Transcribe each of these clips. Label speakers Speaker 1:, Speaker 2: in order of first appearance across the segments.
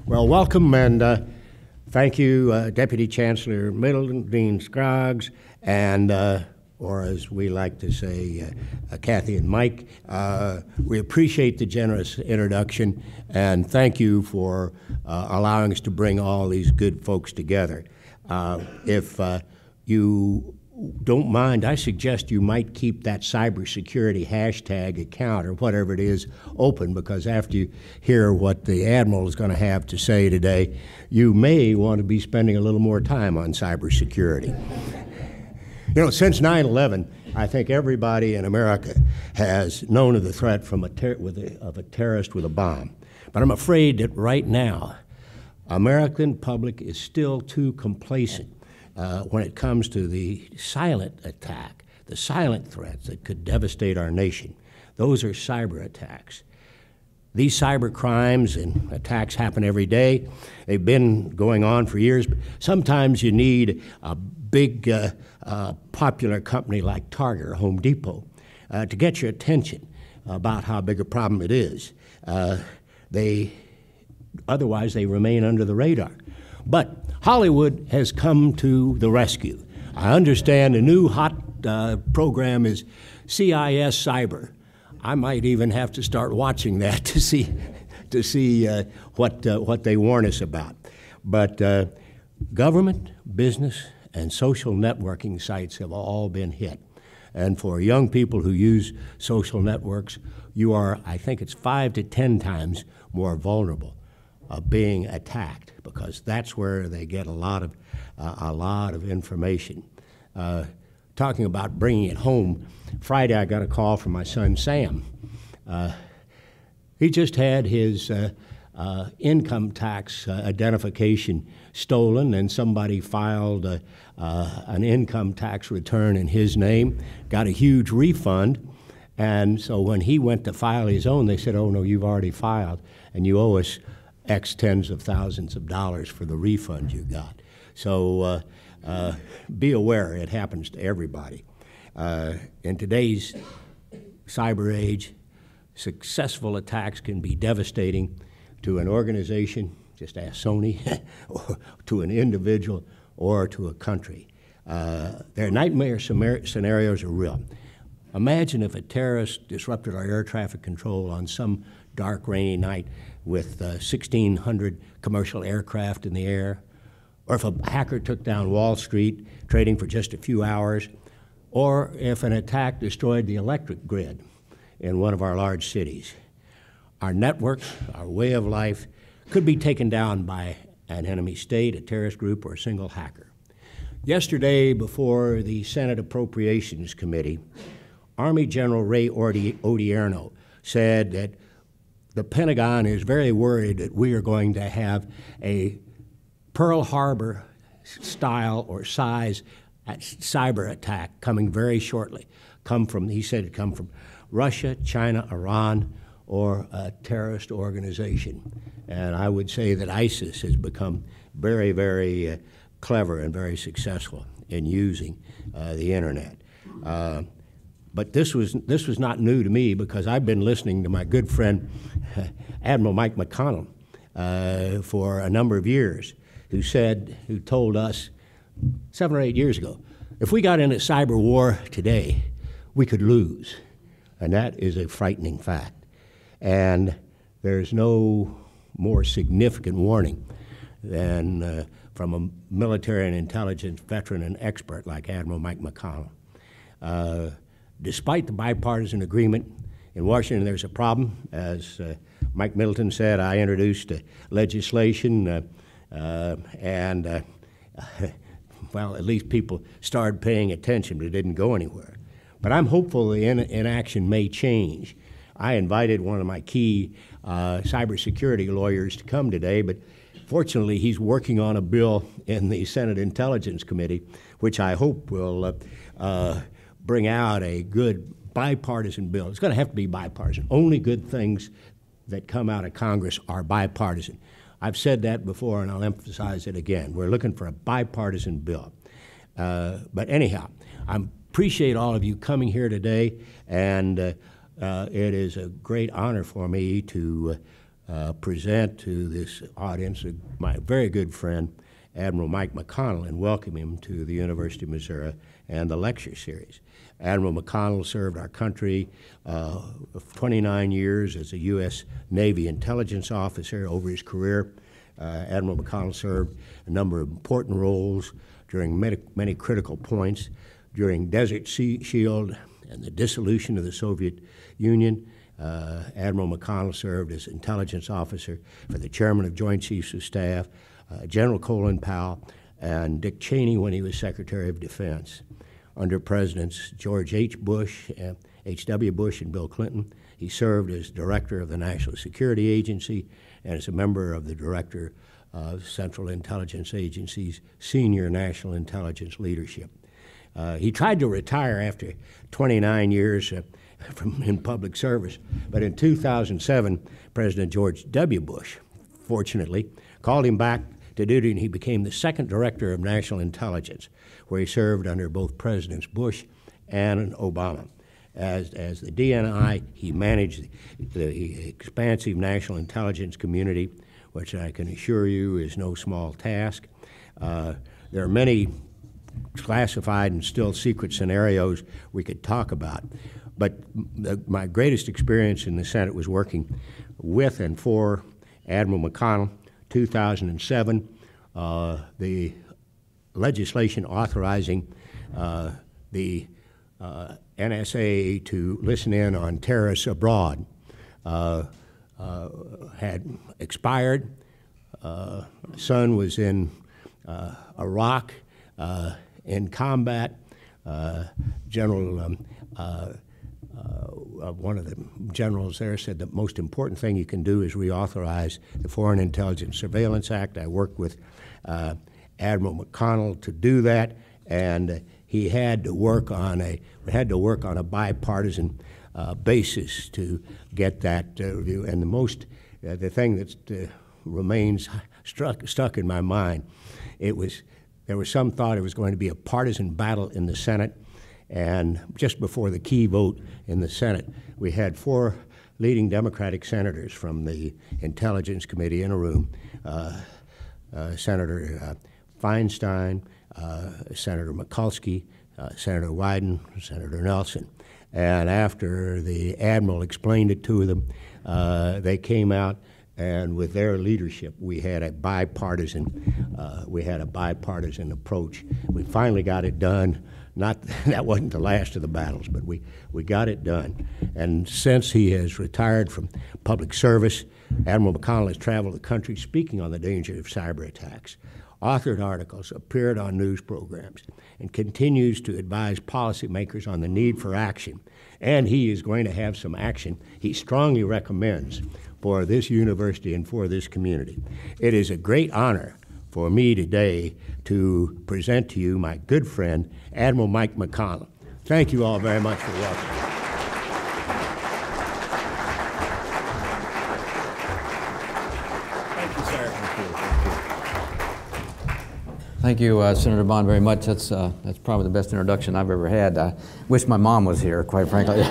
Speaker 1: Well, welcome and thank you, Deputy Chancellor Middleton, Dean Scroggs, and, or as we like to say, Kathy and Mike. We appreciate the generous introduction, and thank you for allowing us to bring all these good folks together. If you don't mind, I suggest you might keep that cybersecurity hashtag account or whatever it is open, because after you hear what the Admiral is going to have to say today, you may want to be spending a little more time on cybersecurity. You know, since 9/11, I think everybody in America has known of the threat from of a terrorist with a bomb. But I'm afraid that right now, American public is still too complacent when it comes to the silent attack, the silent threats that could devastate our nation. Those are cyber attacks. These cyber crimes and attacks happen every day. They've been going on for years. Sometimes you need a big popular company like Target or Home Depot to get your attention about how big a problem it is. Otherwise, they remain under the radar. But Hollywood has come to the rescue. I understand a new hot program is CIS Cyber. I might even have to start watching that to see what they warn us about. But government, business, and social networking sites have all been hit. And for young people who use social networks, you are, I think it's 5 to 10 times more vulnerable of being attacked, because that's where they get a lot of information. Talking about bringing it home, Friday I got a call from my son Sam. He just had his income tax identification stolen, and somebody filed an income tax return in his name, got a huge refund, and so when he went to file his own, they said, "Oh no, you've already filed, and you owe us X tens of thousands of dollars for the refund you got." So be aware, it happens to everybody. In today's cyber age, successful attacks can be devastating to an organization, just ask Sony, or to an individual, or to a country. Their nightmare scenarios are real. Imagine if a terrorist disrupted our air traffic control on some dark, rainy night with 1,600 commercial aircraft in the air, or if a hacker took down Wall Street trading for just a few hours, or if an attack destroyed the electric grid in one of our large cities. Our networks, our way of life, could be taken down by an enemy state, a terrorist group, or a single hacker. Yesterday, before the Senate Appropriations Committee, Army General Ray Odierno said that the Pentagon is very worried that we are going to have a Pearl Harbor style or size cyber attack coming very shortly. He said it come from Russia, China, Iran, or a terrorist organization. And I would say that ISIS has become very, very clever and very successful in using the internet. But this was not new to me, because I've been listening to my good friend Admiral Mike McConnell for a number of years, who told us 7 or 8 years ago, if we got into cyber war today, we could lose. And that is a frightening fact. And there's no more significant warning than from a military and intelligence veteran and expert like Admiral Mike McConnell. Despite the bipartisan agreement in Washington, there's a problem. As Mike Middleton said, I introduced legislation and well, at least people started paying attention, but it didn't go anywhere. But I'm hopeful the inaction may change. I invited one of my key cybersecurity lawyers to come today, but fortunately he's working on a bill in the Senate Intelligence Committee, which I hope will bring out a good bipartisan bill. It's going to have to be bipartisan. Only good things that come out of Congress are bipartisan. I've said that before, and I'll emphasize it again. We're looking for a bipartisan bill. But anyhow, I appreciate all of you coming here today, and it is a great honor for me to present to this audience my very good friend, Admiral Mike McConnell, and welcome him to the University of Missouri and the lecture series. Admiral McConnell served our country 29 years as a U.S. Navy intelligence officer. Over his career, Admiral McConnell served a number of important roles during many critical points, during Desert Shield and the dissolution of the Soviet Union. Admiral McConnell served as intelligence officer for the chairman of Joint Chiefs of Staff, General Colin Powell, and Dick Cheney when he was Secretary of Defense. Under Presidents George H.W. Bush, and Bill Clinton, he served as director of the National Security Agency and as a member of the director of Central Intelligence Agency's senior national intelligence leadership. He tried to retire after 29 years in public service, but in 2007, President George W. Bush, fortunately, called him back to duty, and he became the second director of national intelligence, where he served under both Presidents Bush and Obama. As the DNI, he managed the expansive national intelligence community, which I can assure you is no small task. There are many classified and still secret scenarios we could talk about, but my greatest experience in the Senate was working with and for Admiral McConnell. 2007, the legislation authorizing the NSA to listen in on terrorists abroad had expired. Son was in Iraq in combat. One of the generals there said the most important thing you can do is reauthorize the Foreign Intelligence Surveillance Act. I worked with Admiral McConnell to do that, and he had to work on a bipartisan basis to get that review. And the thing that remains stuck in my mind, there was some thought it was going to be a partisan battle in the Senate. And just before the key vote in the Senate, we had 4 leading Democratic senators from the Intelligence Committee in a room, Senator Feinstein, Senator Mikulski, Senator Wyden, Senator Nelson. And after the Admiral explained it to them, they came out, and with their leadership, we had a bipartisan approach. We finally got it done. That wasn't the last of the battles, but we got it done. And since he has retired from public service, Admiral McConnell has traveled the country speaking on the danger of cyber attacks, authored articles, appeared on news programs, and continues to advise policymakers on the need for action. And he is going to have some action he strongly recommends for this university and for this community. It is a great honor for me today to present to you my good friend, Admiral Mike McConnell. Thank you all very much for watching. Thank you, sir.
Speaker 2: Thank you, Senator Bond, very much. That's probably the best introduction I've ever had. I wish my mom was here, quite frankly.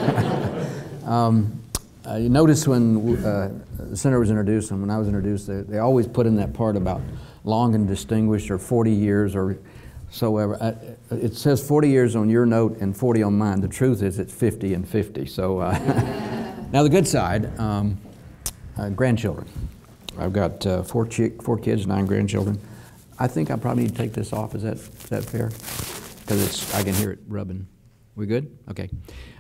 Speaker 2: You notice when the senator was introduced and when I was introduced, they always put in that part about long and distinguished, or 40 years, or so ever. It says 40 years on your note and 40 on mine. The truth is it's 50 and 50. So now the good side, grandchildren. I've got 4 kids, 9 grandchildren. I think I probably need to take this off. Is that fair? Because I can hear it rubbing. We good? Okay.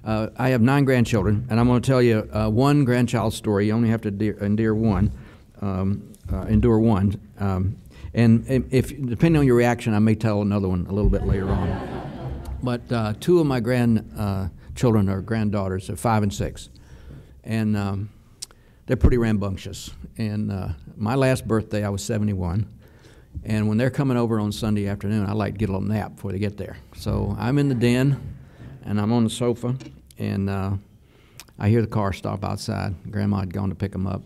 Speaker 2: I have 9 grandchildren, and I'm going to tell you one grandchild story. You only have to endure one. And if depending on your reaction, I may tell another one a little bit later on. But 2 of my grandchildren or granddaughters are 5 and 6, and they're pretty rambunctious. And my last birthday, I was 71, and when they're coming over on Sunday afternoon, I like to get a little nap before they get there. So I'm in the den, and I'm on the sofa, and I hear the car stop outside. Grandma had gone to pick them up.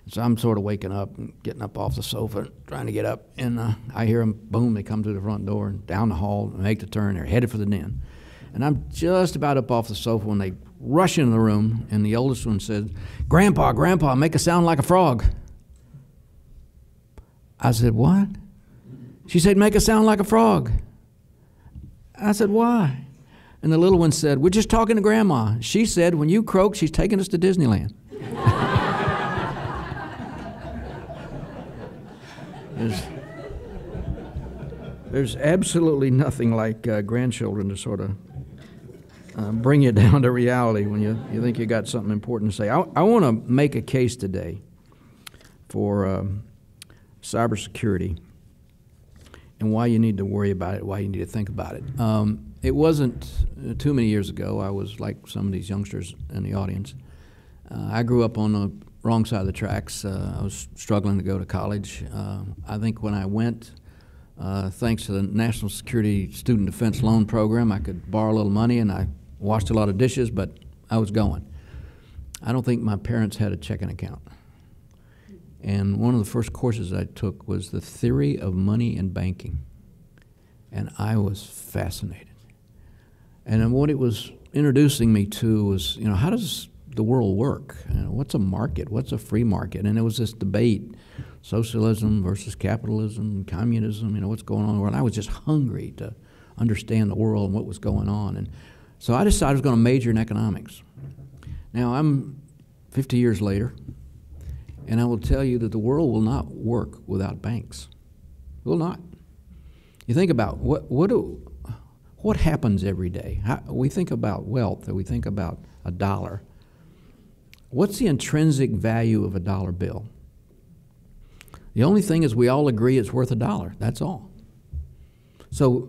Speaker 2: So I'm sort of waking up and getting up off the sofa, trying to get up, and I hear them, boom, they come to the front door and down the hall and make the turn. They're headed for the den. And I'm just about up off the sofa when they rush into the room, and the oldest one said, "Grandpa, Grandpa, make a sound like a frog." I said, "What?" She said, "Make a sound like a frog." I said, "Why?" And the little one said, "We're just talking to Grandma. She said when you croak, she's taking us to Disneyland." There's absolutely nothing like grandchildren to sort of bring you down to reality when you think you got something important to say. I want to make a case today for cybersecurity and why you need to worry about it, why you need to think about it. It wasn't too many years ago. I was like some of these youngsters in the audience. I grew up on the wrong side of the tracks. I was struggling to go to college. I think when I went, thanks to the National Security Student Defense Loan Program, I could borrow a little money, and I washed a lot of dishes, but I was going. I don't think my parents had a checking account. And one of the first courses I took was the theory of money and banking. And I was fascinated. And then what it was introducing me to was, how does the world work? What's a market? What's a free market? And it was this debate, socialism versus capitalism, communism, what's going on in the world. I was just hungry to understand the world and what was going on. And so I decided I was going to major in economics. Now, I'm 50 years later, and I will tell you that the world will not work without banks. It will not. You think about what happens every day. We think about wealth, or we think about a dollar. What's the intrinsic value of a dollar bill? The only thing is we all agree it's worth $1. That's all. So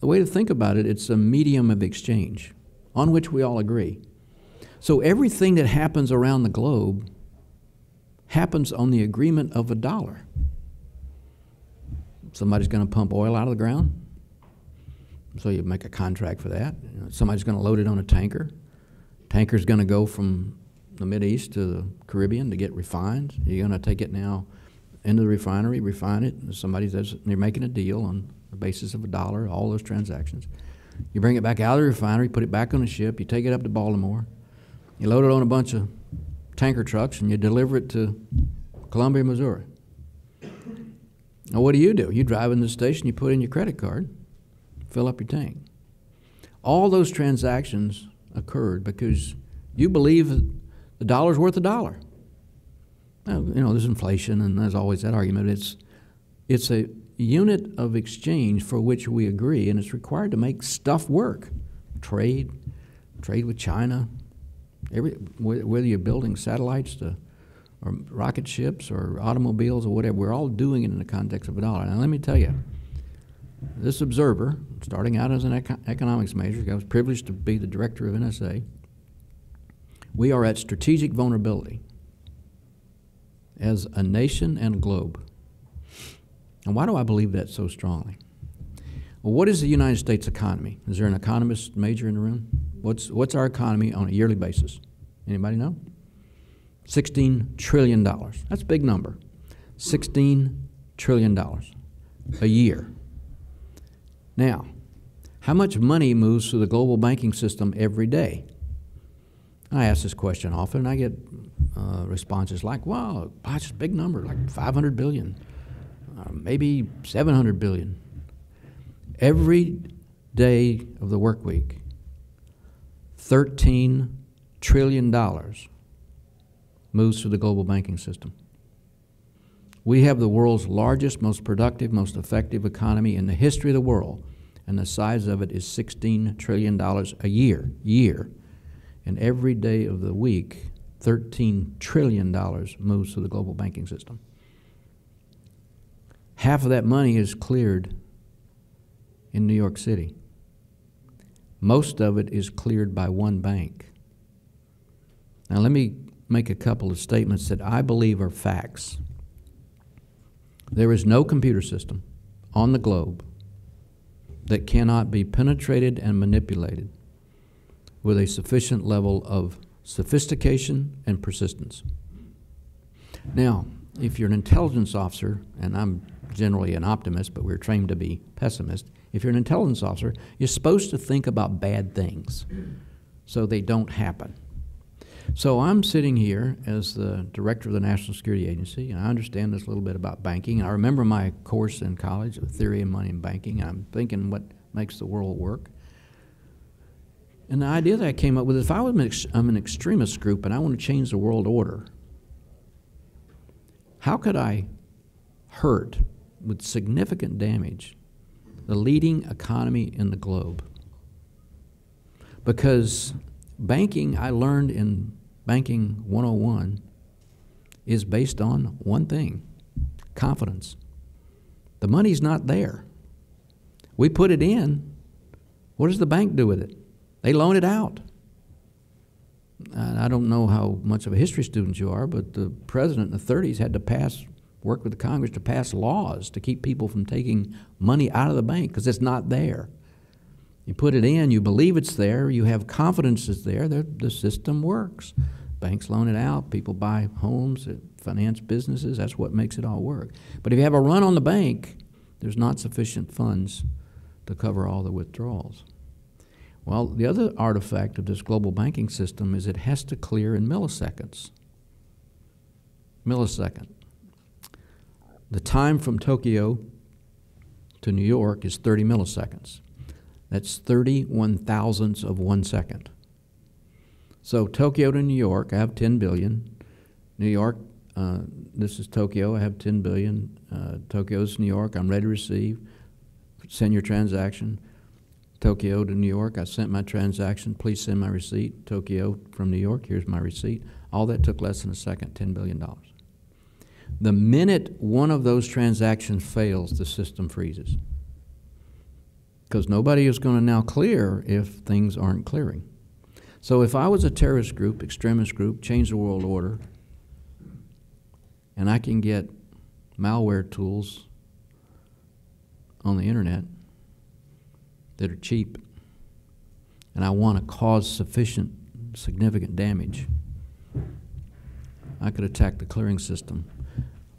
Speaker 2: the way to think about it, it's a medium of exchange on which we all agree. So everything that happens around the globe happens on the agreement of $1. Somebody's going to pump oil out of the ground, so you make a contract for that. Somebody's going to load it on a tanker. Tanker's going to go from the Mideast to the Caribbean to get refined. You're going to take it now into the refinery, refine it. They're making a deal on the basis of $1, all those transactions. You bring it back out of the refinery, put it back on a ship, you take it up to Baltimore, you load it on a bunch of tanker trucks, and you deliver it to Columbia, Missouri. Now what do? You drive in the station, you put in your credit card, fill up your tank. All those transactions occurred because you believe that the dollar's worth $1. Now, there's inflation, and there's always that argument. It's a unit of exchange for which we agree, and it's required to make stuff work. Trade with China, whether you're building satellites or rocket ships or automobiles or whatever, we're all doing it in the context of $1. Now let me tell you, this observer, starting out as an economics major, I was privileged to be the director of NSA, we are at strategic vulnerability as a nation and a globe. And why do I believe that so strongly? Well, what is the United States economy? Is there an economist major in the room? What's our economy on a yearly basis? Anybody know? $16 trillion. That's a big number. $16 trillion a year. Now, how much money moves through the global banking system every day? I ask this question often, and I get responses like, "Wow, that's a big number, like 500 billion, maybe 700 billion." Every day of the work week, $13 trillion moves through the global banking system. We have the world's largest, most productive, most effective economy in the history of the world, and the size of it is $16 trillion a year. And every day of the week, $13 trillion moves through the global banking system. Half of that money is cleared in New York City. Most of it is cleared by one bank. Now let me make a couple of statements that I believe are facts. There is no computer system on the globe that cannot be penetrated and manipulated with a sufficient level of sophistication and persistence. Now, if you're an intelligence officer, and I'm generally an optimist, but we're trained to be pessimists, if you're an intelligence officer, you're supposed to think about bad things. so they don't happen. So I'm sitting here as the director of the National Security Agency, and I understand this a little bit about banking. And I remember my course in college, a theory of money and banking. I'm thinking what makes the world work. And the idea that I came up with is if I'm an extremist group and I want to change the world order, how could I hurt with significant damage the leading economy in the globe? Because banking, I learned in Banking 101, is based on one thing: confidence. The money's not there. We put it in. What does the bank do with it? They loan it out. I don't know how much of a history student you are, but the president in the 30s had to work with the Congress to pass laws to keep people from taking money out of the bank because it's not there. You put it in, you believe it's there, you have confidence it's there, the system works. Banks loan it out, people buy homes, finance businesses, that's what makes it all work. But if you have a run on the bank, there's not sufficient funds to cover all the withdrawals. Well, the other artifact of this global banking system is it has to clear in milliseconds. Millisecond. The time from Tokyo to New York is 30 milliseconds. That's 31 thousandths of 1 second. So Tokyo to New York, I have 10 billion. New York, this is Tokyo, I have 10 billion. Tokyo's New York, I'm ready to receive. Send your transaction. Tokyo to New York, I sent my transaction, please send my receipt. Tokyo from New York, here's my receipt. All that took less than a second, $10 billion. The minute one of those transactions fails, the system freezes. Because nobody is going to now clear if things aren't clearing. So if I was a terrorist group, extremist group, change the world order, and I can get malware tools on the internet that are cheap, and I want to cause significant damage, I could attack the clearing system.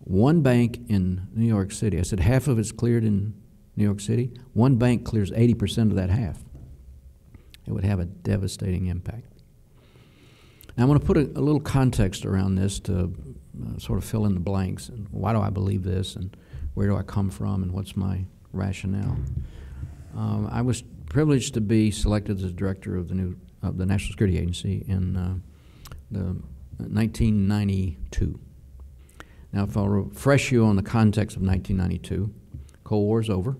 Speaker 2: One bank in New York City, I said half of it's cleared in New York City. One bank clears 80% of that half. It would have a devastating impact. Now, I want to put a little context around this to sort of fill in the blanks. And why do I believe this, and where do I come from, and what's my rationale? I was privileged to be selected as director of the National Security Agency in 1992. Now, if I'll refresh you on the context of 1992, Cold War's over,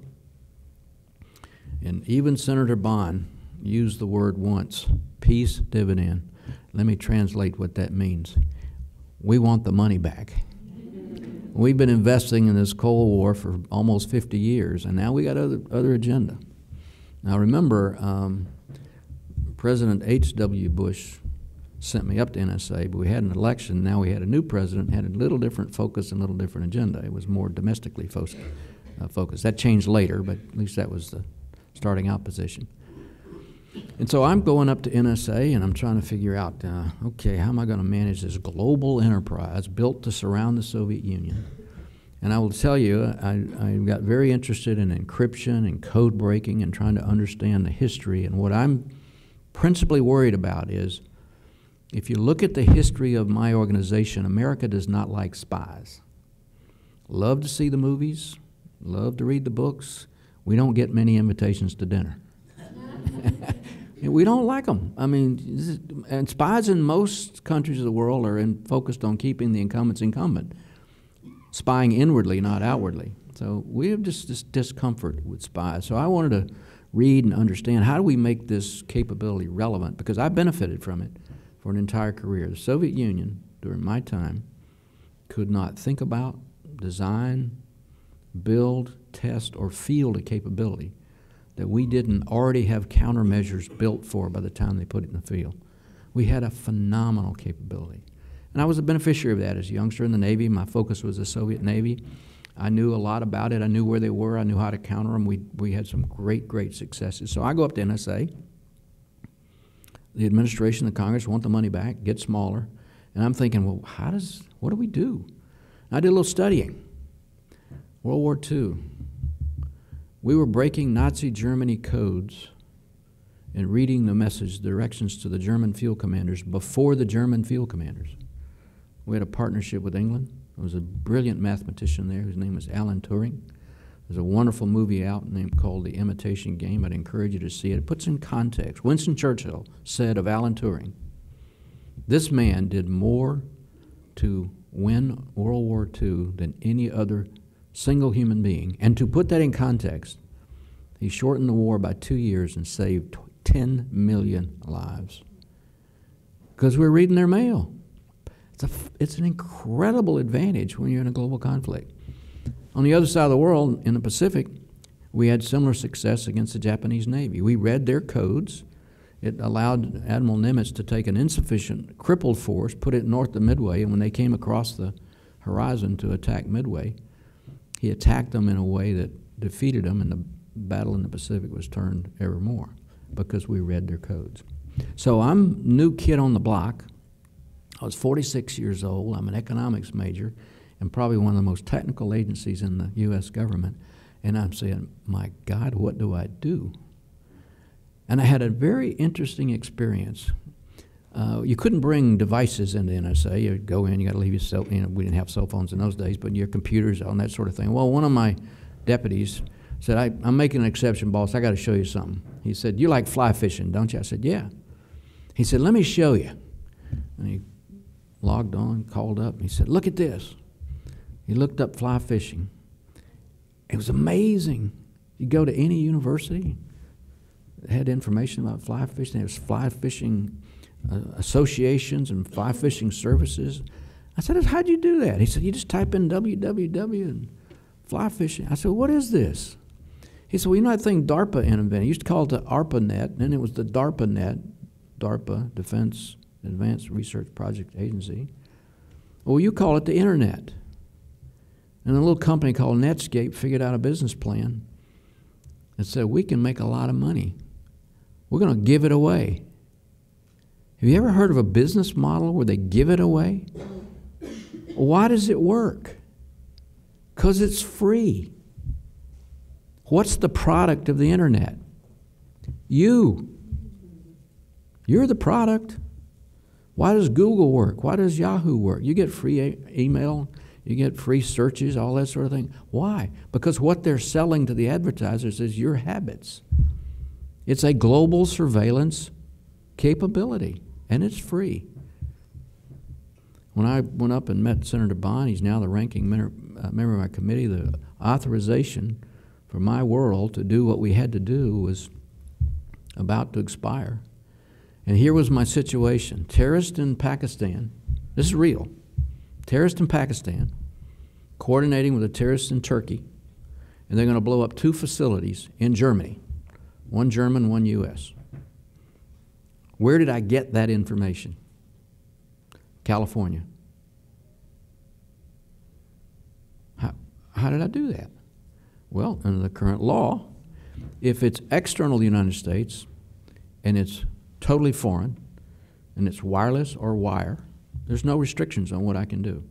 Speaker 2: and even Senator Bond used the word once, peace dividend. Let me translate what that means. We want the money back. We've been investing in this Cold War for almost 50 years, and now we got other agenda. Now remember, President H.W. Bush sent me up to NSA, but we had an election. Now we had a new president, had a little different focus and a little different agenda. It was more domestically focused. That changed later, but at least that was the starting out position. And so I'm going up to NSA, and I'm trying to figure out, okay, how am I going to manage this global enterprise built to surround the Soviet Union? And I will tell you, I got very interested in encryption and code breaking and trying to understand the history. And what I'm principally worried about is, if you look at the history of my organization, America does not like spies. Love to see the movies, love to read the books. We don't get many invitations to dinner. We don't like them. I mean, and spies in most countries of the world are focused on keeping the incumbents incumbent, spying inwardly, not outwardly. So we have just this discomfort with spies. So I wanted to read and understand, how do we make this capability relevant? Because I benefited from it for an entire career. The Soviet Union, during my time, could not think about, design, build, test, or field a capability that we didn't already have countermeasures built for by the time they put it in the field. We had a phenomenal capability. And I was a beneficiary of that as a youngster in the Navy. My focus was the Soviet Navy. I knew a lot about it. I knew where they were. I knew how to counter them. We had some great successes. So I go up to NSA. The administration, the Congress want the money back, get smaller. And I'm thinking, well, what do we do? And I did a little studying. World War II. We were breaking Nazi Germany codes and reading the message, directions to the German field commanders before the German field commanders. We had a partnership with England. There was a brilliant mathematician there whose name was Alan Turing. There's a wonderful movie out named called The Imitation Game. I'd encourage you to see it. It puts in context. Winston Churchill said of Alan Turing, this man did more to win World War II than any other single human being. And to put that in context, he shortened the war by 2 years and saved 10 million lives. Because we're reading their mail. It's an incredible advantage when you're in a global conflict. On the other side of the world, in the Pacific, we had similar success against the Japanese Navy. We read their codes. It allowed Admiral Nimitz to take an insufficient, crippled force, put it north of Midway, and when they came across the horizon to attack Midway, he attacked them in a way that defeated them, and the battle in the Pacific was turned ever more because we read their codes. So I'm new kid on the block. I was 46 years old. I'm an economics major and probably one of the most technical agencies in the U.S. government. And I'm saying, my God, what do I do? And I had a very interesting experience. You couldn't bring devices into NSA. You'd go in, you got to leave your cell, we didn't have cell phones in those days, but your computers on that sort of thing. Well, one of my deputies said, I'm making an exception, boss. I got to show you something. He said, you like fly fishing, don't you? I said, yeah. He said, let me show you. And he logged on, called up, and he said, look at this. He looked up fly fishing. It was amazing. You go to any university that had information about fly fishing. There was fly fishing associations and fly fishing services. I said, how'd you do that? He said, you just type in www and fly fishing. I said, what is this? He said, well, you know that thing DARPA invented? He used to call it the ARPANET, and then it was the DARPANET, DARPA, Defense Advanced Research Project Agency. Well, you call it the Internet. And a little company called Netscape figured out a business plan and said, we can make a lot of money. We're going to give it away. Have you ever heard of a business model where they give it away? Why does it work? Because it's free. What's the product of the Internet? You. You're the product. Why does Google work? Why does Yahoo work? You get free email, you get free searches, all that sort of thing. Why? Because what they're selling to the advertisers is your habits. It's a global surveillance capability, and it's free. When I went up and met Senator Bond, he's now the ranking member of my committee, the authorization for my world to do what we had to do was about to expire. And here was my situation. Terrorists in Pakistan, this is real, terrorists in Pakistan coordinating with the terrorists in Turkey, and they're going to blow up 2 facilities in Germany, one German, one U.S. Where did I get that information? California. How did I do that? Well, under the current law, if it's external to the United States and it's totally foreign and it's wireless or wire, there's no restrictions on what I can do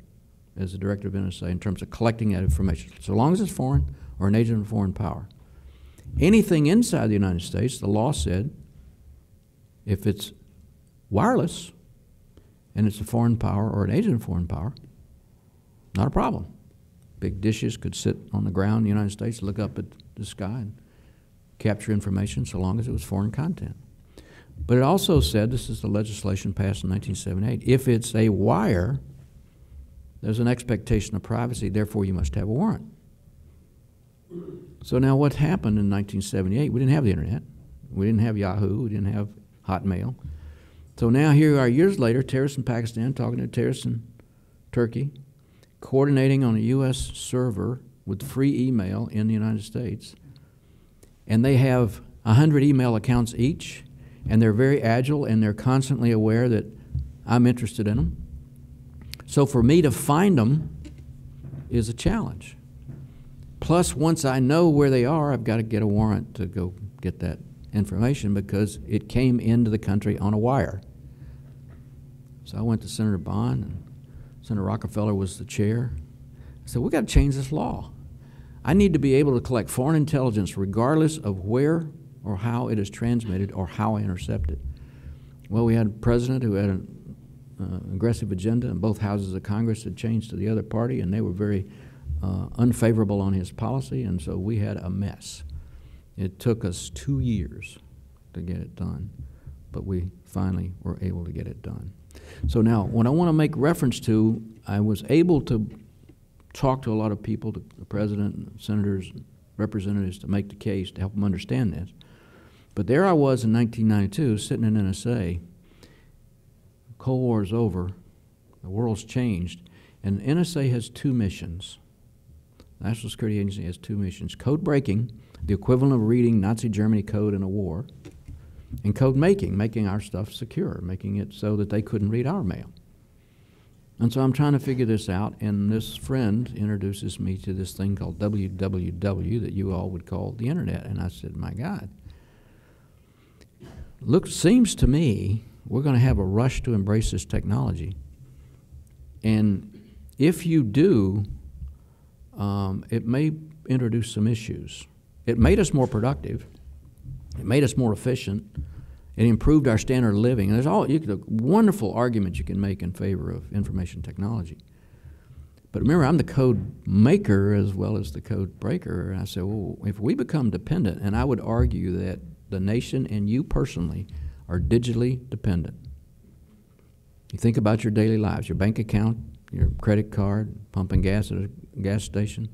Speaker 2: as the director of NSA in terms of collecting that information, so long as it's foreign or an agent of a foreign power. Anything inside the United States, the law said, if it's wireless and it's a foreign power or an agent of foreign power, not a problem. Big dishes could sit on the ground in the United States, look up at the sky and capture information so long as it was foreign content. But it also said, this is the legislation passed in 1978, if it's a wire, there's an expectation of privacy, therefore you must have a warrant. So now what happened in 1978? We didn't have the Internet. We didn't have Yahoo. We didn't have Hotmail. So now here we are years later, terrorists in Pakistan talking to terrorists in Turkey, coordinating on a U.S. server with free email in the United States. And they have 100 email accounts each, and they're very agile, and they're constantly aware that I'm interested in them. So for me to find them is a challenge. Plus, once I know where they are, I've got to get a warrant to go get that information because it came into the country on a wire. So I went to Senator Bond, and Senator Rockefeller was the chair. I said, we've got to change this law. I need to be able to collect foreign intelligence regardless of where or how it is transmitted or how I intercept it. Well, we had a president who had an aggressive agenda, and both houses of Congress had changed to the other party, and they were very unfavorable on his policy, and so we had a mess. It took us 2 years to get it done, but we finally were able to get it done. So now, what I want to make reference to, I was able to talk to a lot of people, the president, senators, representatives, to make the case to help them understand this. But there I was in 1992, sitting in NSA. Cold War is over. The world's changed. And NSA has two missions. The National Security Agency has two missions. Code breaking, the equivalent of reading Nazi Germany code in a war, and code making, making our stuff secure, making it so that they couldn't read our mail. And so I'm trying to figure this out, and this friend introduces me to this thing called www that you all would call the internet. And I said, my God, seems to me we're going to have a rush to embrace this technology. And if you do, it may introduce some issues. It made us more productive. It made us more efficient. It improved our standard of living. And there's a wonderful argument you can make in favor of information technology. But remember, I'm the code maker as well as the code breaker. And I said, well, if we become dependent, and I would argue that the nation and you personally are digitally dependent. You think about your daily lives, your bank account, your credit card, pumping gas at a gas station,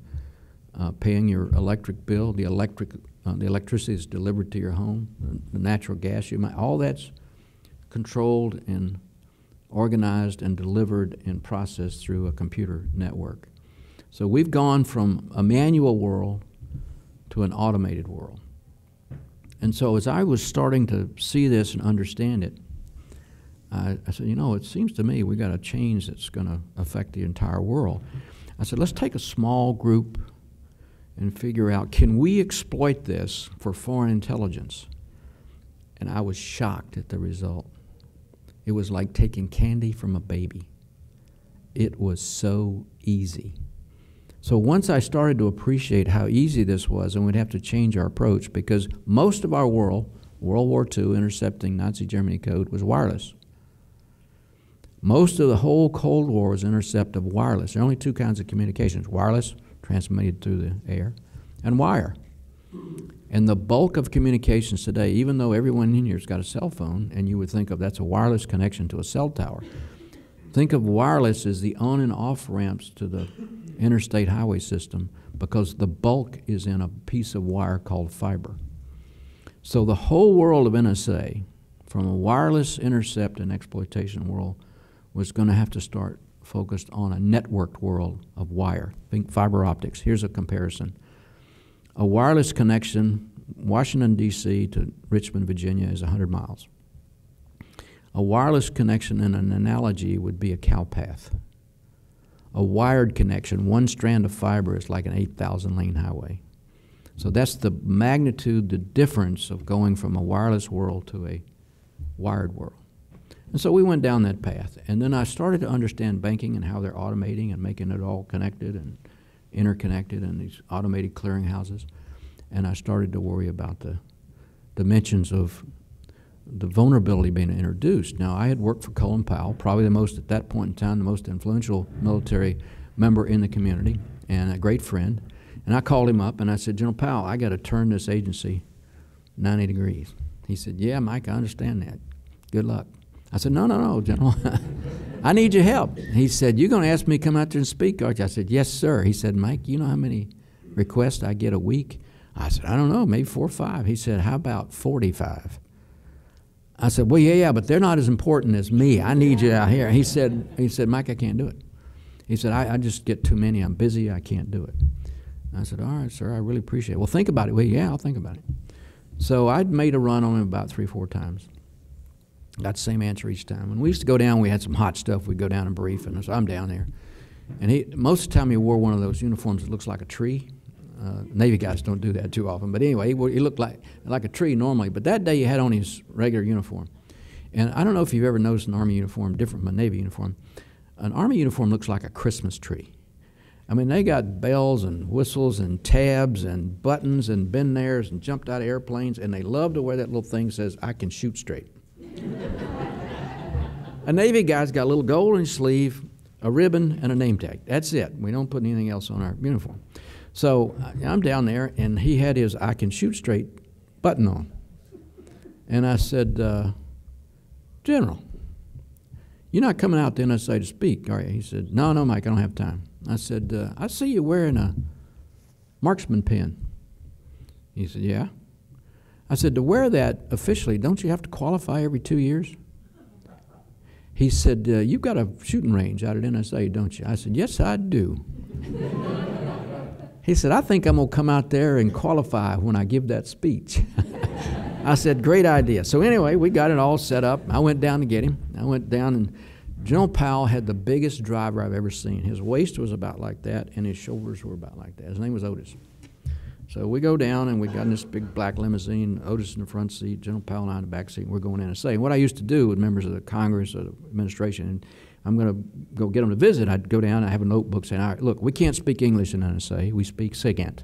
Speaker 2: paying your electric bill, the electricity is delivered to your home, the natural gas you might, all that's controlled and organized and delivered and processed through a computer network. So we've gone from a manual world to an automated world. And so as I was starting to see this and understand it, I said, you know, it seems to me we got a change that's going to affect the entire world. I said, let's take a small group and figure out, can we exploit this for foreign intelligence? And I was shocked at the result. It was like taking candy from a baby. It was so easy. So once I started to appreciate how easy this was, and we'd have to change our approach, because most of our world, World War II intercepting Nazi Germany code, was wireless. Most of the whole Cold War was intercept of wireless. There are only two kinds of communications: wireless, transmitted through the air, and wire. And the bulk of communications today, even though everyone in here has got a cell phone, and you would think of that's a wireless connection to a cell tower, think of wireless as the on and off ramps to the interstate highway system, because the bulk is in a piece of wire called fiber. So the whole world of NSA, from a wireless intercept and exploitation world, was going to have to start focused on a networked world of wire. Think fiber optics. Here's a comparison. A wireless connection, Washington, D.C. to Richmond, Virginia, is 100 miles. A wireless connection, in an analogy, would be a cow path. A wired connection, one strand of fiber, is like an 8,000-lane highway. So that's the magnitude, the difference of going from a wireless world to a wired world. And so we went down that path. And then I started to understand banking and how they're automating and making it all connected and interconnected in these automated clearinghouses. And I started to worry about the dimensions of the vulnerability being introduced. Now, I had worked for Colin Powell, probably the most, at that point in time, the most influential military member in the community and a great friend. And I called him up and I said, General Powell, I got to turn this agency 90 degrees. He said, yeah, Mike, I understand that. Good luck. I said, no, General. I need your help. He said, you're going to ask me to come out there and speak, aren't you? I said, yes, sir. He said, Mike, you know how many requests I get a week? I said, I don't know, maybe 4 or 5. He said, how about 45? I said, well, yeah, but they're not as important as me. I need you out here. He said, Mike, I can't do it. He said, I just get too many. I'm busy. I can't do it. I said, all right, sir, I really appreciate it. Well, think about it. Well, yeah, I'll think about it. So I'd made a run on him about 3 or 4 times. Got the same answer each time. When we used to go down, we had some hot stuff. We'd go down and brief, and so I'm down there. And most of the time he wore one of those uniforms that looks like a tree. Navy guys don't do that too often. But anyway, he looked like a tree normally. But that day he had on his regular uniform. And I don't know if you've ever noticed an Army uniform different from a Navy uniform. An Army uniform looks like a Christmas tree. I mean, they got bells and whistles and tabs and buttons and been there's and jumped out of airplanes, and they love to wear that little thing that says, "I can shoot straight." A Navy guy's got a little gold in his sleeve, a ribbon, and a name tag. That's it. We don't put anything else on our uniform. So I'm down there, and he had his "I can shoot straight" button on. And I said, "General, you're not coming out to NSA to speak, are you?" He said, No, Mike, I don't have time." I said, "I see you wearing a marksman pin." He said, "Yeah." I said, "To wear that officially, don't you have to qualify every 2 years?" He said, "You've got a shooting range out at NSA, don't you?" I said, "Yes, I do." He said, "I think I'm going to come out there and qualify when I give that speech." I said, "Great idea." So anyway, we got it all set up. I went down to get him. I went down, and General Powell had the biggest driver I've ever seen. His waist was about like that, and his shoulders were about like that. His name was Otis. So we go down, and we got in this big black limousine, Otis in the front seat, General Powell and I in the back seat, and we're going in to say. And what I used to do with members of the Congress or the administration, and I'm going to go get them to visit, I'd go down and I have a notebook saying, "All right, look, we can't speak English in NSA. We speak SIGINT,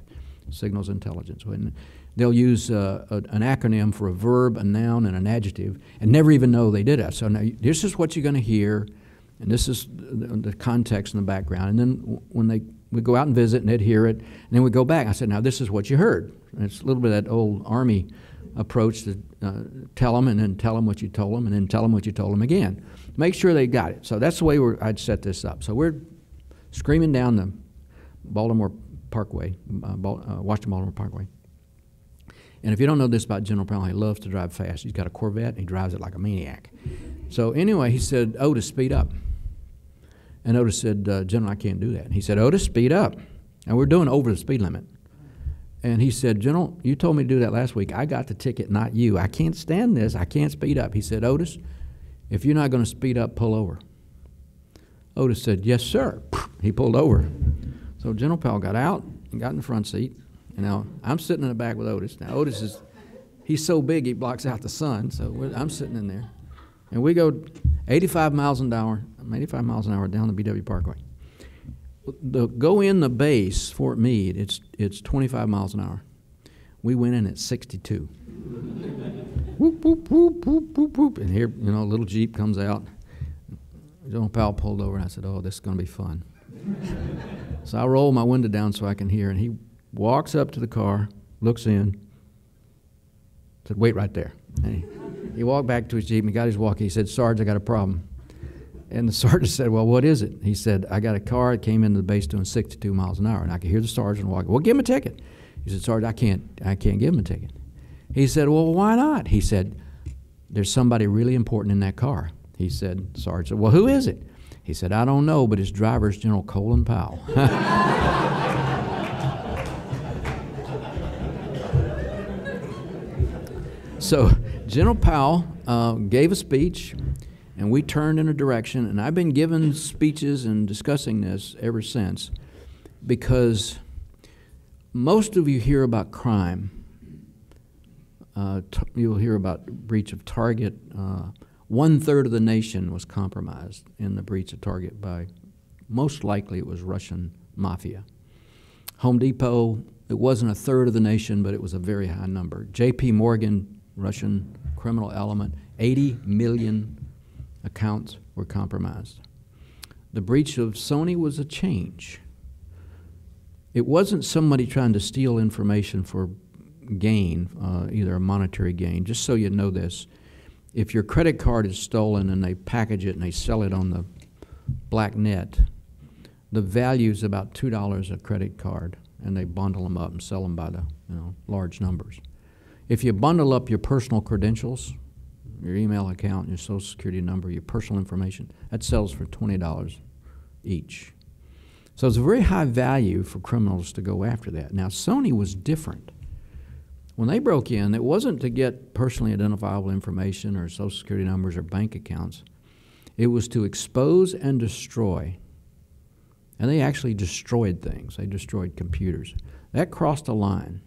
Speaker 2: Signals Intelligence." And they'll use an acronym for a verb, a noun, and an adjective, and never even know they did that. So now this is what you're going to hear, and this is the context and the background. And then when we go out and visit, and they'd hear it, and then we go back. I said, "Now this is what you heard." And it's a little bit of that old Army approach to tell them, and then tell them what you told them, and then tell them what you told them again. Make sure they got it. So that's the way I'd set this up. So we're screaming down the Baltimore Parkway, Washington-Baltimore Parkway. And if you don't know this about General Powell, he loves to drive fast. He's got a Corvette, and he drives it like a maniac. So anyway, he said, "Otis, speed up." And Otis said, "General, I can't do that." And he said, "Otis, speed up." And we're doing over the speed limit. And he said, "General, you told me to do that last week. I got the ticket, not you. I can't stand this. I can't speed up." He said, "Otis, if you're not going to speed up, pull over." Otis said, "Yes, sir." He pulled over. So General Powell got out and got in the front seat. And now I'm sitting in the back with Otis. Now Otis he's so big he blocks out the sun. So I'm sitting in there. And we go 85 miles an hour down the BW Parkway. Go in the base, Fort Meade, it's 25 miles an hour. We went in at 62. Whoop, whoop, whoop, whoop, whoop, whoop. And here, a little Jeep comes out. General Powell pulled over, and I said, "Oh, this is going to be fun." So I roll my window down so I can hear, and he walks up to the car, looks in, said, "Wait right there." And he walked back to his Jeep, and he got his walkie. He said, "Sarge, I got a problem." And the sergeant said, "Well, what is it?" He said, "I got a car that came into the base doing 62 miles an hour." And I could hear the sergeant walking. "Well, give him a ticket." He said, "Sarge, I can't give him a ticket." He said, "Well, why not?" He said, "There's somebody really important in that car." He said, Sarge said, "Well, who is it?" He said, "I don't know, but his driver's General Colin Powell." So General Powell gave a speech, and we turned in a direction, and I've been giving speeches and discussing this ever since, because most of you hear about crime. You'll hear about breach of target. 1/3 of the nation was compromised in the breach of target by, most likely it was Russian mafia. Home Depot, it wasn't 1/3 of the nation, but it was a very high number. J.P. Morgan, Russian criminal element, 80 million accounts were compromised. The breach of Sony was a change. It wasn't somebody trying to steal information for gain, either a monetary gain. Just so you know this, if your credit card is stolen and they package it and they sell it on the black net, the value is about $2 a credit card, and they bundle them up and sell them by the large numbers. If you bundle up your personal credentials, your email account, your social security number, your personal information, that sells for $20 each. So it's a very high value for criminals to go after that. Now, Sony was different. When they broke in, it wasn't to get personally identifiable information or social security numbers or bank accounts. It was to expose and destroy. And they actually destroyed things. They destroyed computers. That crossed a line.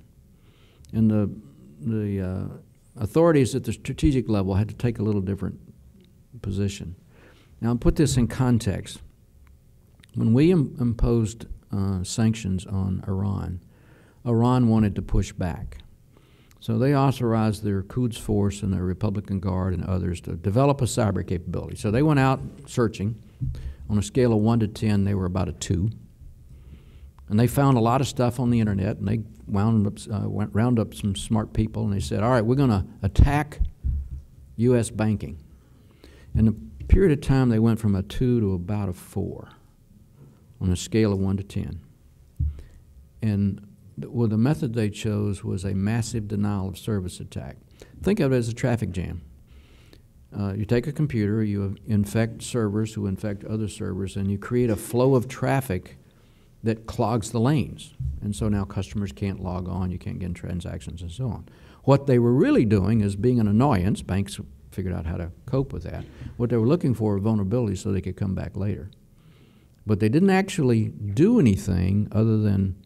Speaker 2: And the authorities at the strategic level had to take a little different position. Now, I'll put this in context. When we imposed sanctions on Iran. Iran wanted to push back. So they authorized their Quds Force and their Republican Guard and others to develop a cyber capability. So they went out searching. On a scale of 1 to 10, they were about a 2. And they found a lot of stuff on the internet, and they round up some smart people, and they said, all right, we're going to attack U.S. banking. In a period of time, they went from a 2 to about a 4 on a scale of 1 to 10. And well, the method they chose was a massive denial of service attack. Think of it as a traffic jam. You take a computer, you infect servers who infect other servers, and you create a flow of traffic that clogs the lanes. And so now customers can't log on, you can't get in transactions, and so on. What they were really doing is being an annoyance. Banks figured out how to cope with that. What they were looking for were vulnerabilities so they could come back later. But they didn't actually do anything other than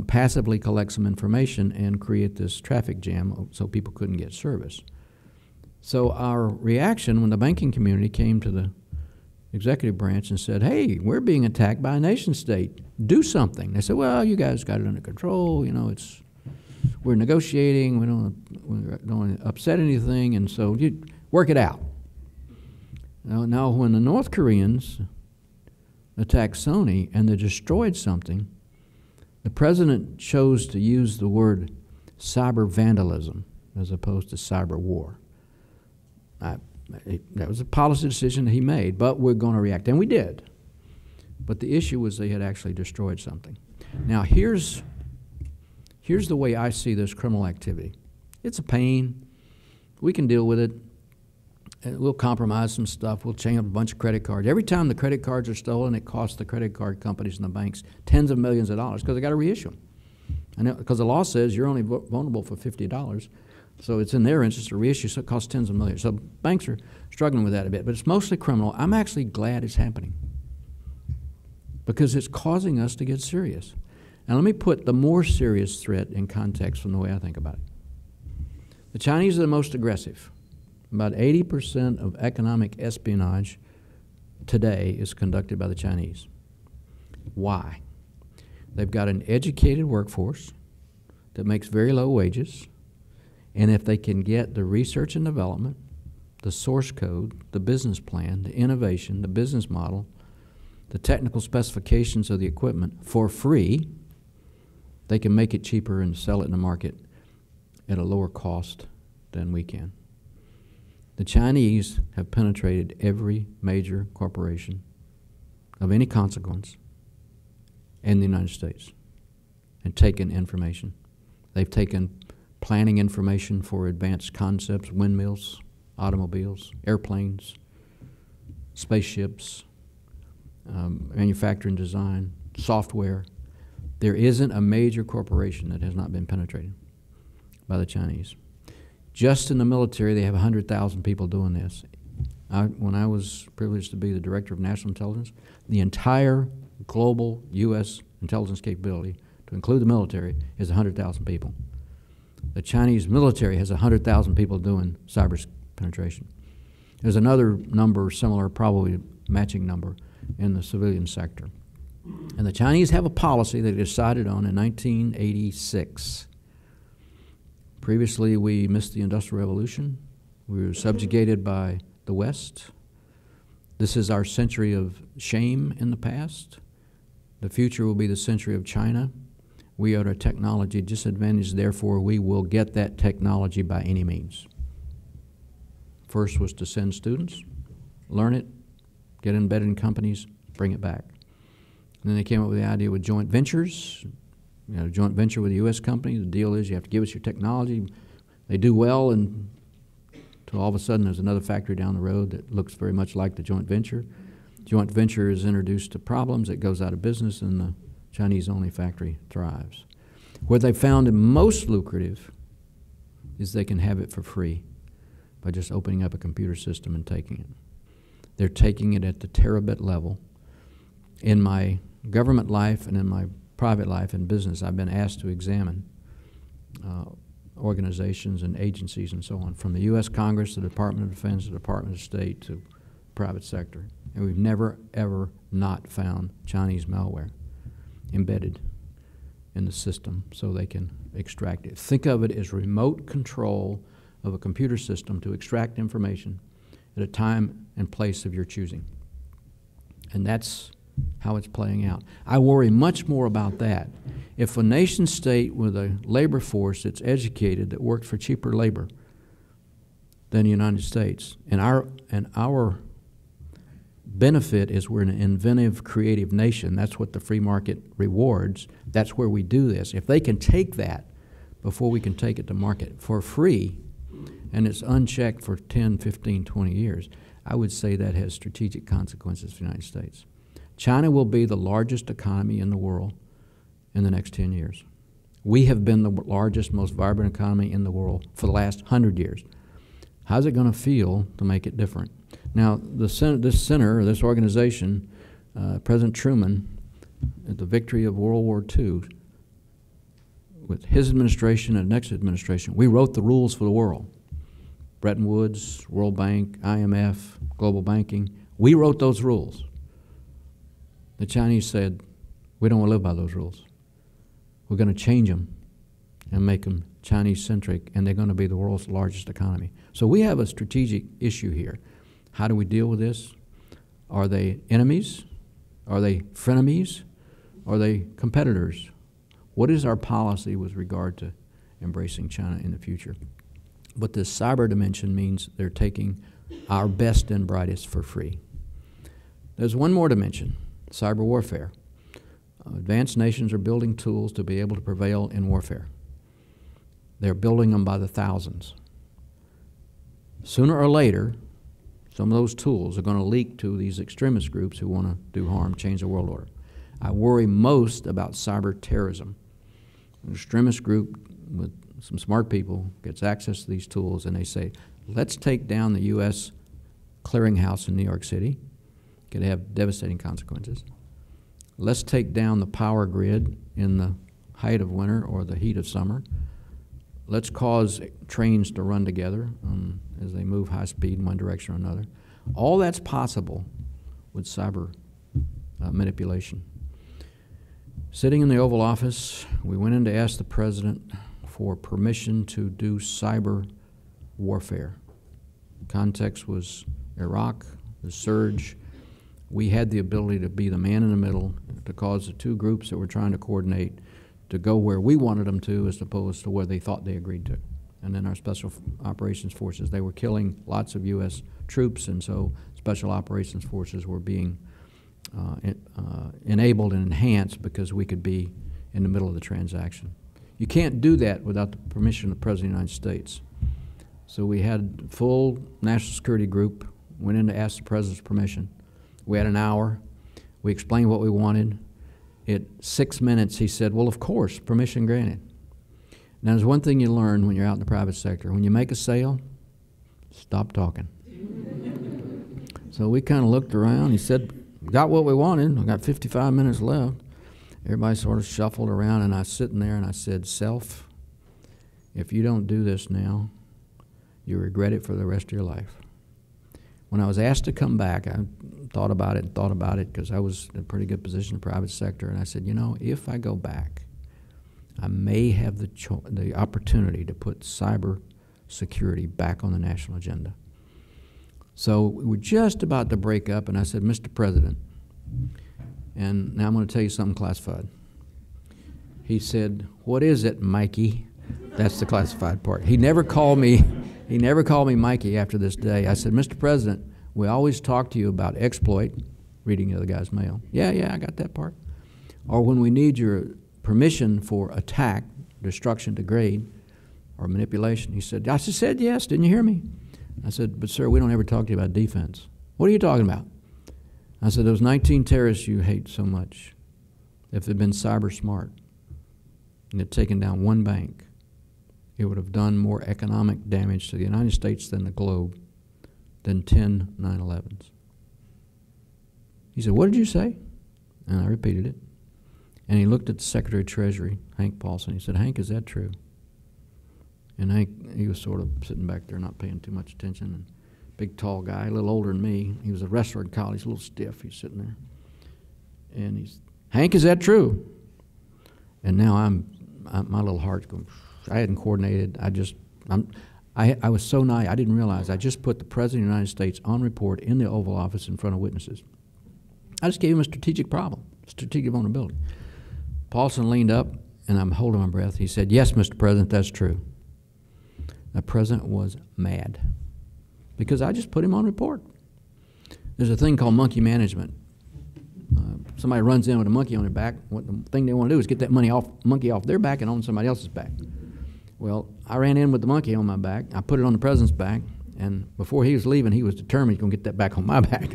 Speaker 2: passively collect some information and create this traffic jam so people couldn't get service. So our reaction when the banking community came to the executive branch and said, hey, we're being attacked by a nation state. Do something. They said, well, you guys got it under control. You know, we're negotiating. We don't want to upset anything, and so you work it out. Now, when the North Koreans attacked Sony and they destroyed something, the president chose to use the word cyber vandalism as opposed to cyber war. That was a policy decision that he made, but we're going to react, and we did. But the issue was they had actually destroyed something. Now, here's the way I see this criminal activity. It's a pain. We can deal with it. We'll compromise some stuff. We'll change up a bunch of credit cards. Every time the credit cards are stolen, it costs the credit card companies and the banks tens of millions of dollars because they got to reissue them. And because the law says you're only vulnerable for $50, so it's in their interest to reissue, so it costs tens of millions. So banks are struggling with that a bit, but it's mostly criminal. I'm actually glad it's happening because it's causing us to get serious. Now let me put the more serious threat in context from the way I think about it. The Chinese are the most aggressive. About 80% of economic espionage today is conducted by the Chinese. Why? They've got an educated workforce that makes very low wages, and if they can get the research and development, the source code, the business plan, the innovation, the business model, the technical specifications of the equipment for free, they can make it cheaper and sell it in the market at a lower cost than we can. The Chinese have penetrated every major corporation of any consequence in the United States and taken information. They've taken planning information for advanced concepts, windmills, automobiles, airplanes, spaceships, manufacturing design, software. There isn't a major corporation that has not been penetrated by the Chinese. Just in the military, they have 100,000 people doing this. When I was privileged to be the director of national intelligence, the entire global U.S. intelligence capability, to include the military, is 100,000 people. The Chinese military has 100,000 people doing cyber penetration. There's another number, similar, probably matching number, in the civilian sector. And the Chinese have a policy they decided on in 1986. Previously, we missed the Industrial Revolution. We were subjugated by the West. This is our century of shame in the past. The future will be the century of China. We are at a technology disadvantage, therefore we will get that technology by any means. First was to send students, learn it, get embedded in companies, bring it back. And then they came up with the idea with joint ventures. You know, joint venture with a U.S. company. The deal is you have to give us your technology. They do well, and until all of a sudden there's another factory down the road that looks very much like the joint venture. Joint venture is introduced to problems. It goes out of business, and the Chinese-only factory thrives. What they found most lucrative is they can have it for free by just opening up a computer system and taking it. They're taking it at the terabit level. In my government life and in my private life and business, I've been asked to examine organizations and agencies and so on, from the U.S. Congress, the Department of Defense, the Department of State, to private sector. and we've never, ever not found Chinese malware embedded in the system so they can extract it. Think of it as remote control of a computer system to extract information at a time and place of your choosing. And that's how it's playing out. I worry much more about that. If a nation state with a labor force that's educated, that worked for cheaper labor than the United States, and our benefit is we're an inventive, creative nation. That's what the free market rewards. That's where we do this. If they can take that before we can take it to market for free, and it's unchecked for 10, 15, 20 years, I would say that has strategic consequences for the United States. China will be the largest economy in the world in the next 10 years. We have been the largest, most vibrant economy in the world for the last 100 years. How's it going to feel to make it different? Now, this organization, President Truman, at the victory of World War II, with his administration and the next administration, we wrote the rules for the world. Bretton Woods, World Bank, IMF, global banking, we wrote those rules. The Chinese said, we don't want to live by those rules. We're going to change them and make them Chinese-centric, and they're going to be the world's largest economy. So we have a strategic issue here. How do we deal with this? Are they enemies? Are they frenemies? Are they competitors? What is our policy with regard to embracing China in the future? But this cyber dimension means they're taking our best and brightest for free. There's one more dimension, cyber warfare. Advanced nations are building tools to be able to prevail in warfare. They're building them by the thousands. Sooner or later, some of those tools are going to leak to these extremist groups who want to do harm, change the world order. I worry most about cyber terrorism. An extremist group with some smart people gets access to these tools, and they say, let's take down the U.S. clearinghouse in New York City. It could have devastating consequences. Let's take down the power grid in the height of winter or the heat of summer. Let's cause trains to run together as they move high speed in one direction or another. All that's possible with cyber manipulation. Sitting in the Oval Office, we went in to ask the President for permission to do cyber warfare. The context was Iraq, the surge. We had the ability to be the man in the middle to cause the two groups that were trying to coordinate to go where we wanted them to as opposed to where they thought they agreed to. And then our Special Operations Forces, they were killing lots of U.S. troops, and so Special Operations Forces were being enabled and enhanced because we could be in the middle of the transaction. You can't do that without the permission of the President of the United States. So we had a full national security group, went in to ask the President's permission. We had an hour. We explained what we wanted. In 6 minutes, he said, well, of course, permission granted. Now, there's one thing you learn when you're out in the private sector. When you make a sale, stop talking. So we kind of looked around. He said, we got what we wanted. We got 55 minutes left. Everybody sort of shuffled around, and I was sitting there, and I said, Self, if you don't do this now, you regret it for the rest of your life. When I was asked to come back, I thought about it because I was in a pretty good position in the private sector, and I said, you know, if I go back, I may have the opportunity to put cyber security back on the national agenda. So we were just about to break up, and I said, Mr. President, and now I'm going to tell you something classified. He said, what is it, Mikey? That's the classified part. He never called me Mikey after this day. I said, Mr. President, we always talk to you about exploit, reading the other guy's mail. Yeah, I got that part. Or when we need your permission for attack, destruction, degrade, or manipulation. He said, I just said yes, didn't you hear me? I said, but sir, we don't ever talk to you about defense. What are you talking about? I said, those 19 terrorists you hate so much, if they'd been cyber smart and had taken down one bank, it would have done more economic damage to the United States than the globe than 10 9/11s. He said, what did you say? And I repeated it. And he looked at the Secretary of Treasury, Hank Paulson. He said, Hank, is that true? And Hank, he was sort of sitting back there not paying too much attention. And big, tall guy, a little older than me. He was a wrestler in college, a little stiff. He's sitting there. And he's, Hank, is that true? And now my little heart's going, I hadn't coordinated. I was so naive, I didn't realize I just put the President of the United States on report in the Oval Office in front of witnesses. I just gave him a strategic problem, strategic vulnerability. Paulson leaned up, and I'm holding my breath. He said, yes, Mr. President, that's true. The President was mad because I just put him on report. There's a thing called monkey management. Somebody runs in with a monkey on their back. What the thing they want to do is get that monkey off their back and on somebody else's back. Well, I ran in with the monkey on my back. I put it on the President's back, and before he was leaving, he was determined he's going to get that back on my back.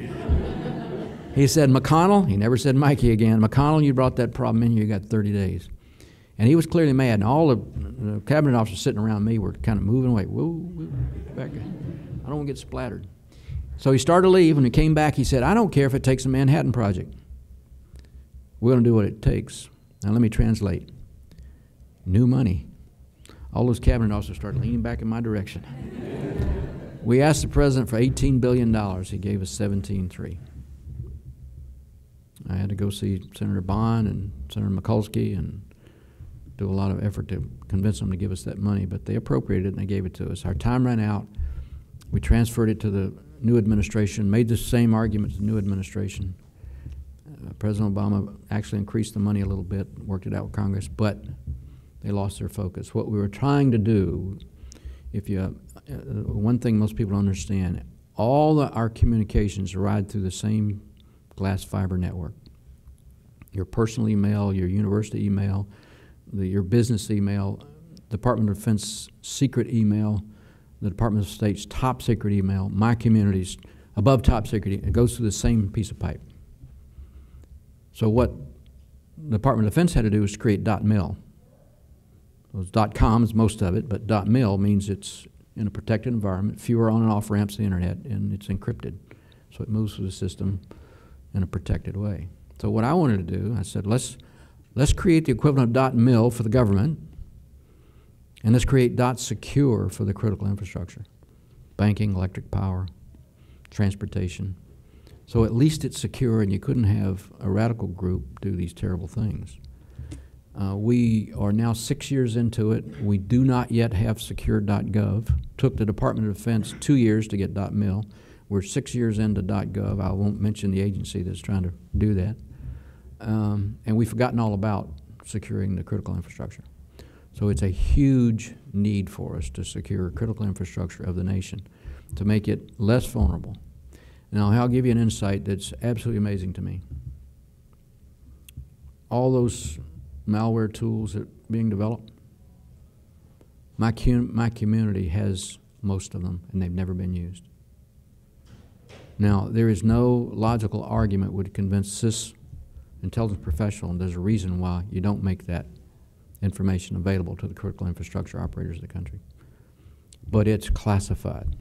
Speaker 2: He said, McConnell, he never said Mikey again, McConnell, you brought that problem in here, you got 30 days. And he was clearly mad, and all the cabinet officers sitting around me were kind of moving away. Whoa, back. I don't want to get splattered. So he started to leave, and he came back. He said, I don't care if it takes a Manhattan Project. We're going to do what it takes. Now let me translate. New money. All those cabinet officers started leaning back in my direction. We asked the President for $18 billion. He gave us $17.3. I had to go see Senator Bond and Senator Mikulski and do a lot of effort to convince them to give us that money, but they appropriated it and they gave it to us. Our time ran out. We transferred it to the new administration, made the same argument to the new administration. President Obama actually increased the money a little bit, worked it out with Congress, but they lost their focus. What we were trying to do, one thing most people don't understand, our communications ride through the same glass fiber network. Your personal email, your university email, your business email, Department of Defense secret email, the Department of State's top secret email, my community's above top secret, it goes through the same piece of pipe. So what the Department of Defense had to do was create .mil. Those .com is most of it, but .mil means it's in a protected environment, fewer on and off ramps to the internet, and it's encrypted. So it moves through the system in a protected way. So what I wanted to do, I said, let's create the equivalent of .mil for the government, and let's create .secure for the critical infrastructure, banking, electric power, transportation. So at least it's secure, and you couldn't have a radical group do these terrible things. We are now 6 years into it. We do not yet have secure.gov. Took the Department of Defense 2 years to get .mil. We're 6 years into .gov. I won't mention the agency that's trying to do that. And we've forgotten all about securing the critical infrastructure. So it's a huge need for us to secure critical infrastructure of the nation, to make it less vulnerable. Now, I'll give you an insight that's absolutely amazing to me. All those malware tools that are being developed, my community has most of them, and they've never been used. Now, there is no logical argument would convince this intelligence professional there's a reason why you don't make that information available to the critical infrastructure operators of the country. But it's classified,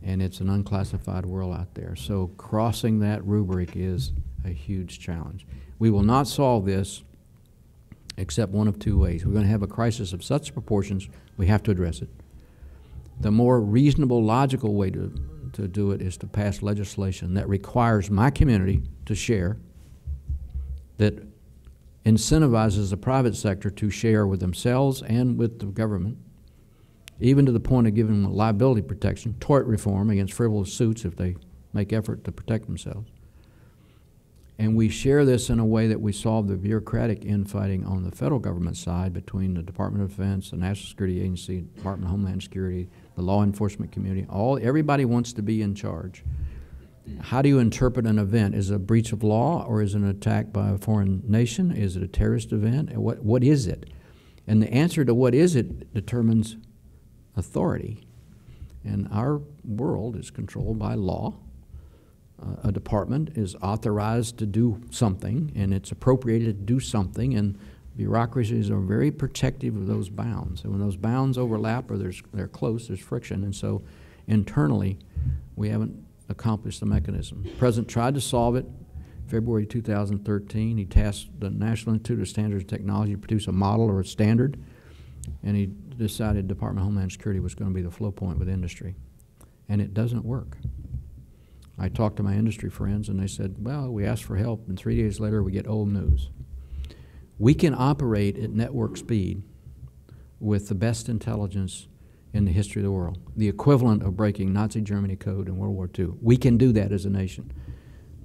Speaker 2: and it's an unclassified world out there. So crossing that rubric is a huge challenge. We will not solve this except one of two ways. We're going to have a crisis of such proportions, we have to address it. The more reasonable, logical way to do it is to pass legislation that requires my community to share, that incentivizes the private sector to share with themselves and with the government, even to the point of giving them liability protection, tort reform against frivolous suits if they make effort to protect themselves. And we share this in a way that we solve the bureaucratic infighting on the federal government side between the Department of Defense, the National Security Agency, Department of Homeland Security, the law enforcement community. Everybody wants to be in charge. How do you interpret an event? Is it a breach of law, or is it an attack by a foreign nation? Is it a terrorist event? What is it? And the answer to what is it determines authority. And our world is controlled by law. A department is authorized to do something, and it's appropriated to do something, and bureaucracies are very protective of those bounds. And when those bounds overlap or they're close, there's friction. And so internally, we haven't accomplished the mechanism. The President tried to solve it February 2013. He tasked the National Institute of Standards and Technology to produce a model or a standard, and he decided Department of Homeland Security was going to be the flow point with industry. and it doesn't work. I talked to my industry friends, and they said, well, we asked for help, and 3 days later we get old news. We can operate at network speed with the best intelligence in the history of the world, the equivalent of breaking Nazi Germany code in World War II. We can do that as a nation,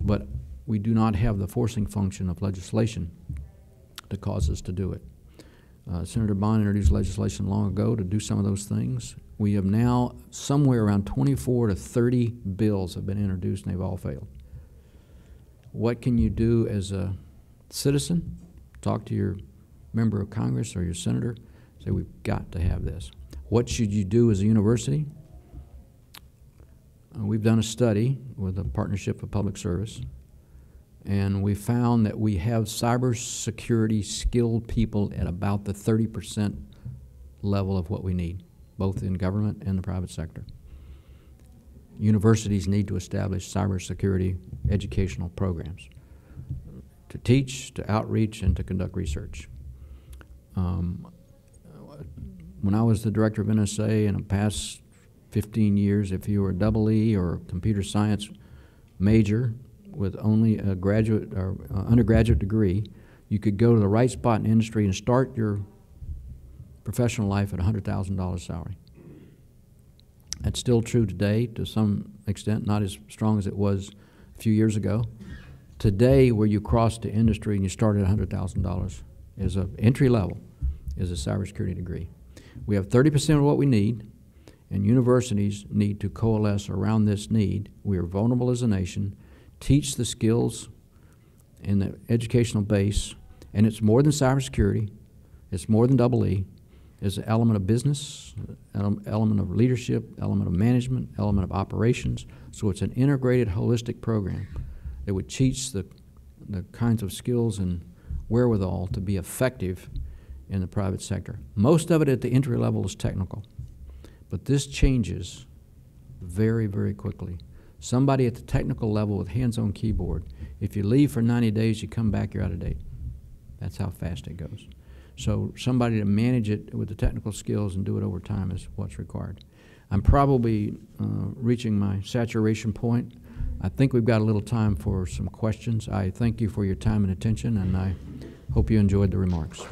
Speaker 2: but we do not have the forcing function of legislation to cause us to do it. Senator Bond introduced legislation long ago to do some of those things. We have now somewhere around 24 to 30 bills have been introduced, and they've all failed. What can you do as a citizen? Talk to your member of Congress or your senator. Say, we've got to have this. What should you do as a university? We've done a study with a partnership for public service, and we found that we have cybersecurity skilled people at about the 30% level of what we need, both in government and the private sector. Universities need to establish cybersecurity educational programs to teach, to outreach, and to conduct research. When I was the director of NSA in the past 15 years, if you were a double E or a computer science major with only a graduate or undergraduate degree, you could go to the right spot in industry and start your professional life at $100,000 salary. That's still true today to some extent, not as strong as it was a few years ago. Today, where you cross to industry and you start at $100,000 as an entry level is a cybersecurity degree. We have 30% of what we need, and universities need to coalesce around this need. We are vulnerable as a nation. Teach the skills in the educational base, and it's more than cybersecurity. It's more than double E. It's an element of business, element of leadership, element of management, element of operations. So it's an integrated, holistic program that would teach the kinds of skills and wherewithal to be effective in the private sector. Most of it at the entry level is technical, but this changes very, very quickly. Somebody at the technical level with hands-on keyboard, if you leave for 90 days, you come back, you're out of date. That's how fast it goes. So somebody to manage it with the technical skills and do it over time is what's required. I'm probably reaching my saturation point. I think we've got a little time for some questions. I thank you for your time and attention, and I hope you enjoyed the remarks.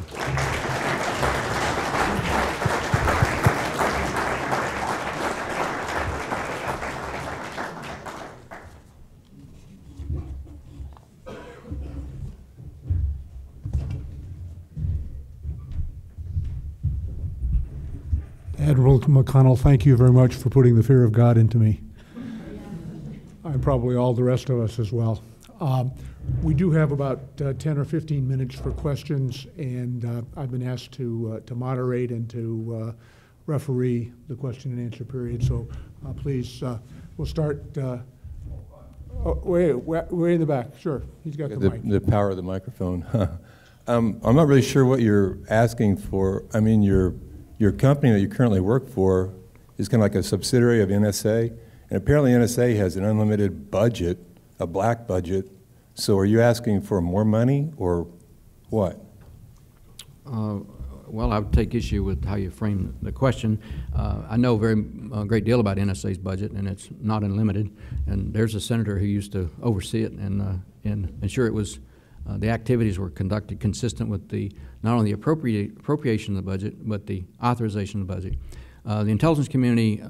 Speaker 3: Admiral McConnell, thank you very much for putting the fear of God into me. And probably all the rest of us as well. We do have about 10 or 15 minutes for questions, and I've been asked to moderate and to referee the question and answer period. So please, we'll start way in the back. Sure, he's got the mic.
Speaker 4: The power of the microphone. I'm not really sure what you're asking for. I mean, your company that you currently work for is kind of like a subsidiary of NSA, and apparently NSA has an unlimited budget, a black budget. So are you asking for more money or what?
Speaker 2: Well, I would take issue with how you frame the question. I know a great deal about NSA's budget, and it's not unlimited. And there's a senator who used to oversee it and ensure it was the activities were conducted consistent with the not only the appropriation of the budget, but the authorization of the budget. The intelligence community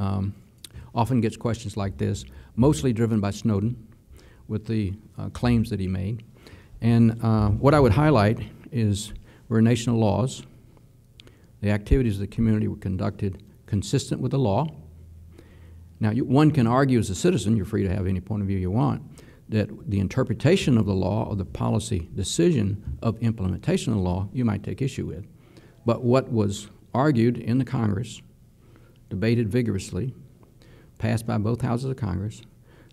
Speaker 2: often gets questions like this, mostly driven by Snowden, with the claims that he made. And what I would highlight is we're a nation of laws. The activities of the community were conducted consistent with the law. Now, one can argue as a citizen, you're free to have any point of view you want, that the interpretation of the law or the policy decision of implementation of the law you might take issue with. But what was argued in the Congress, debated vigorously, passed by both houses of Congress,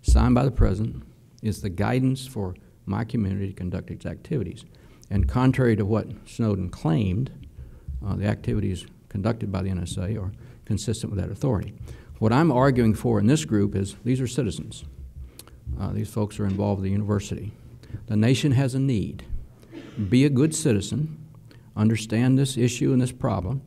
Speaker 2: signed by the President, is the guidance for my community to conduct its activities. And contrary to what Snowden claimed, the activities conducted by the NSA are consistent with that authority. What I'm arguing for in this group is these are citizens. These folks are involved with the university. The nation has a need. Be a good citizen, understand this issue and this problem,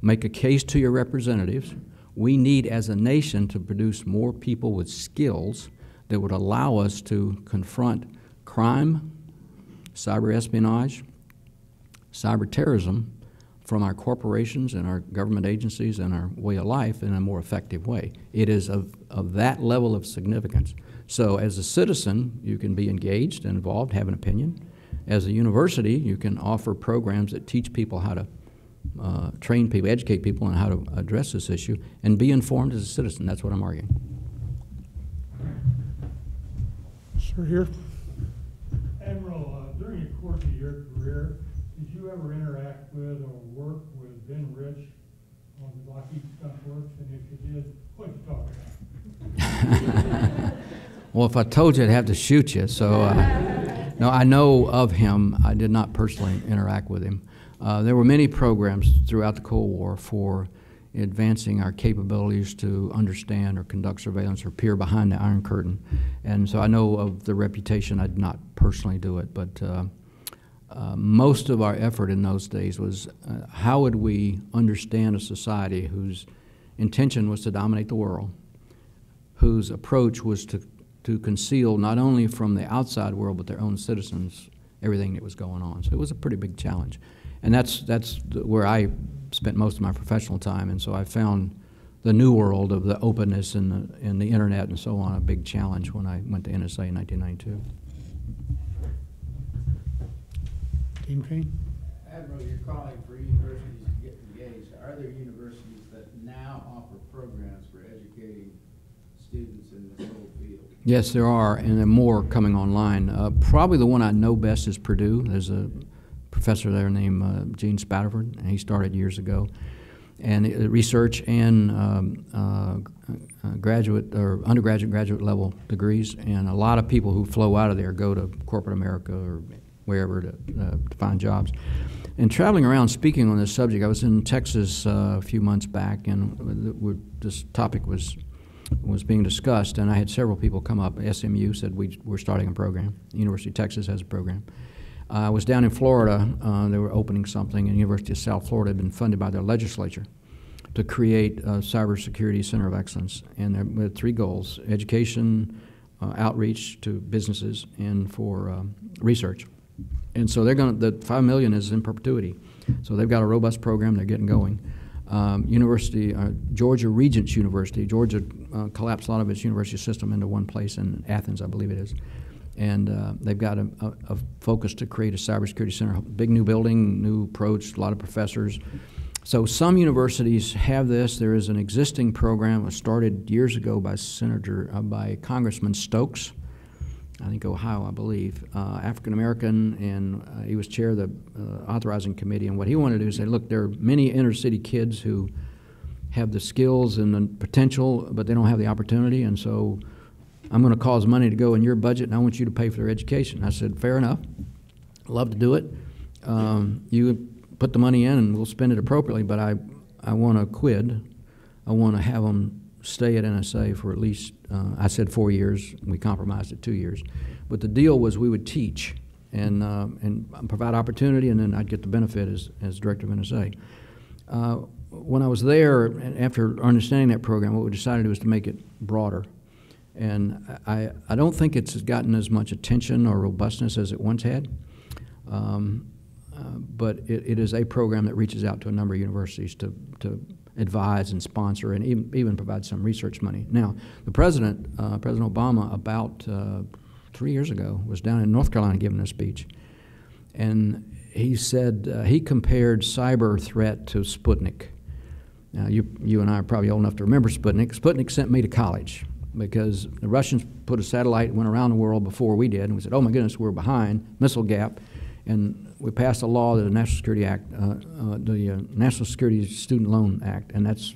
Speaker 2: make a case to your representatives, We need, as a nation, to produce more people with skills that would allow us to confront crime, cyber espionage, cyber terrorism from our corporations and our government agencies and our way of life in a more effective way. It is of that level of significance. So as a citizen, you can be engaged and involved, have an opinion. As a university, you can offer programs that teach people how to train people, educate people on how to address this issue, and be informed as a citizen. That's what I'm arguing.
Speaker 3: Sir, here.
Speaker 5: Admiral, during the course of your career, did you ever interact with or work with Ben Rich on Lockheed Skunk Works? And if you did, what did you talk about?
Speaker 2: Well, if I told you, I'd have to shoot you. So, no, I know of him. I did not personally interact with him. There were many programs throughout the Cold War for advancing our capabilities to understand or conduct surveillance or peer behind the Iron Curtain. And so I know of the reputation. I did not personally do it, but most of our effort in those days was how would we understand a society whose intention was to dominate the world, whose approach was to conceal not only from the outside world but their own citizens everything that was going on. So it was a pretty big challenge. And that's where I spent most of my professional time, and so I found the new world of the openness and the internet and so on a big challenge when I went to NSA in 1992.
Speaker 3: Dean Payne.
Speaker 6: Admiral, you're calling for universities to get engaged. Are there universities that now offer programs for educating students in this whole field?
Speaker 2: Yes, there are, and there are more coming online. Probably the one I know best is Purdue. There's a professor there named Gene Spatterford, and he started years ago. And research and graduate or undergraduate, graduate level degrees, and a lot of people who flow out of there go to corporate America or wherever to find jobs. And traveling around speaking on this subject, I was in Texas a few months back, and this topic was being discussed, and I had several people come up. SMU said we're starting a program. University of Texas has a program. I was down in Florida. They were opening something, and the University of South Florida had been funded by their legislature to create a cybersecurity center of excellence. And there were 3 goals: education, outreach to businesses, and for research. And so they're going to, the $5 million is in perpetuity. So they've got a robust program. They're getting going. Georgia Regents University. Georgia collapsed a lot of its university system into one place in Athens, I believe it is. And they've got a focus to create a cybersecurity center. Big new building, new approach, a lot of professors. So some universities have this. There is an existing program that was started years ago by Congressman Stokes, I think Ohio, I believe, African-American, and he was chair of the authorizing committee. And what he wanted to do is say, look, there are many inner-city kids who have the skills and the potential, but they don't have the opportunity, and so I'm going to cause money to go in your budget, and I want you to pay for their education. I said, fair enough. Love to do it. You put the money in, and we'll spend it appropriately, but I want a quid. I want to have them stay at NSA for at least, I said 4 years. We compromised at 2 years. But the deal was we would teach and provide opportunity, and then I'd get the benefit as director of NSA. When I was there, after understanding that program, what we decided was to make it broader. And I don't think it's gotten as much attention or robustness as it once had. But it is a program that reaches out to a number of universities to advise and sponsor and even provide some research money. Now, the President Obama, about 3 years ago, was down in North Carolina giving a speech. And he said, he compared cyber threat to Sputnik. Now, you and I are probably old enough to remember Sputnik. Sputnik sent me to college because the Russians put a satellite, went around the world before we did, and we said, oh my goodness, we're behind, missile gap. And we passed a law, the National Security Act, the National Security Student Loan Act, and that's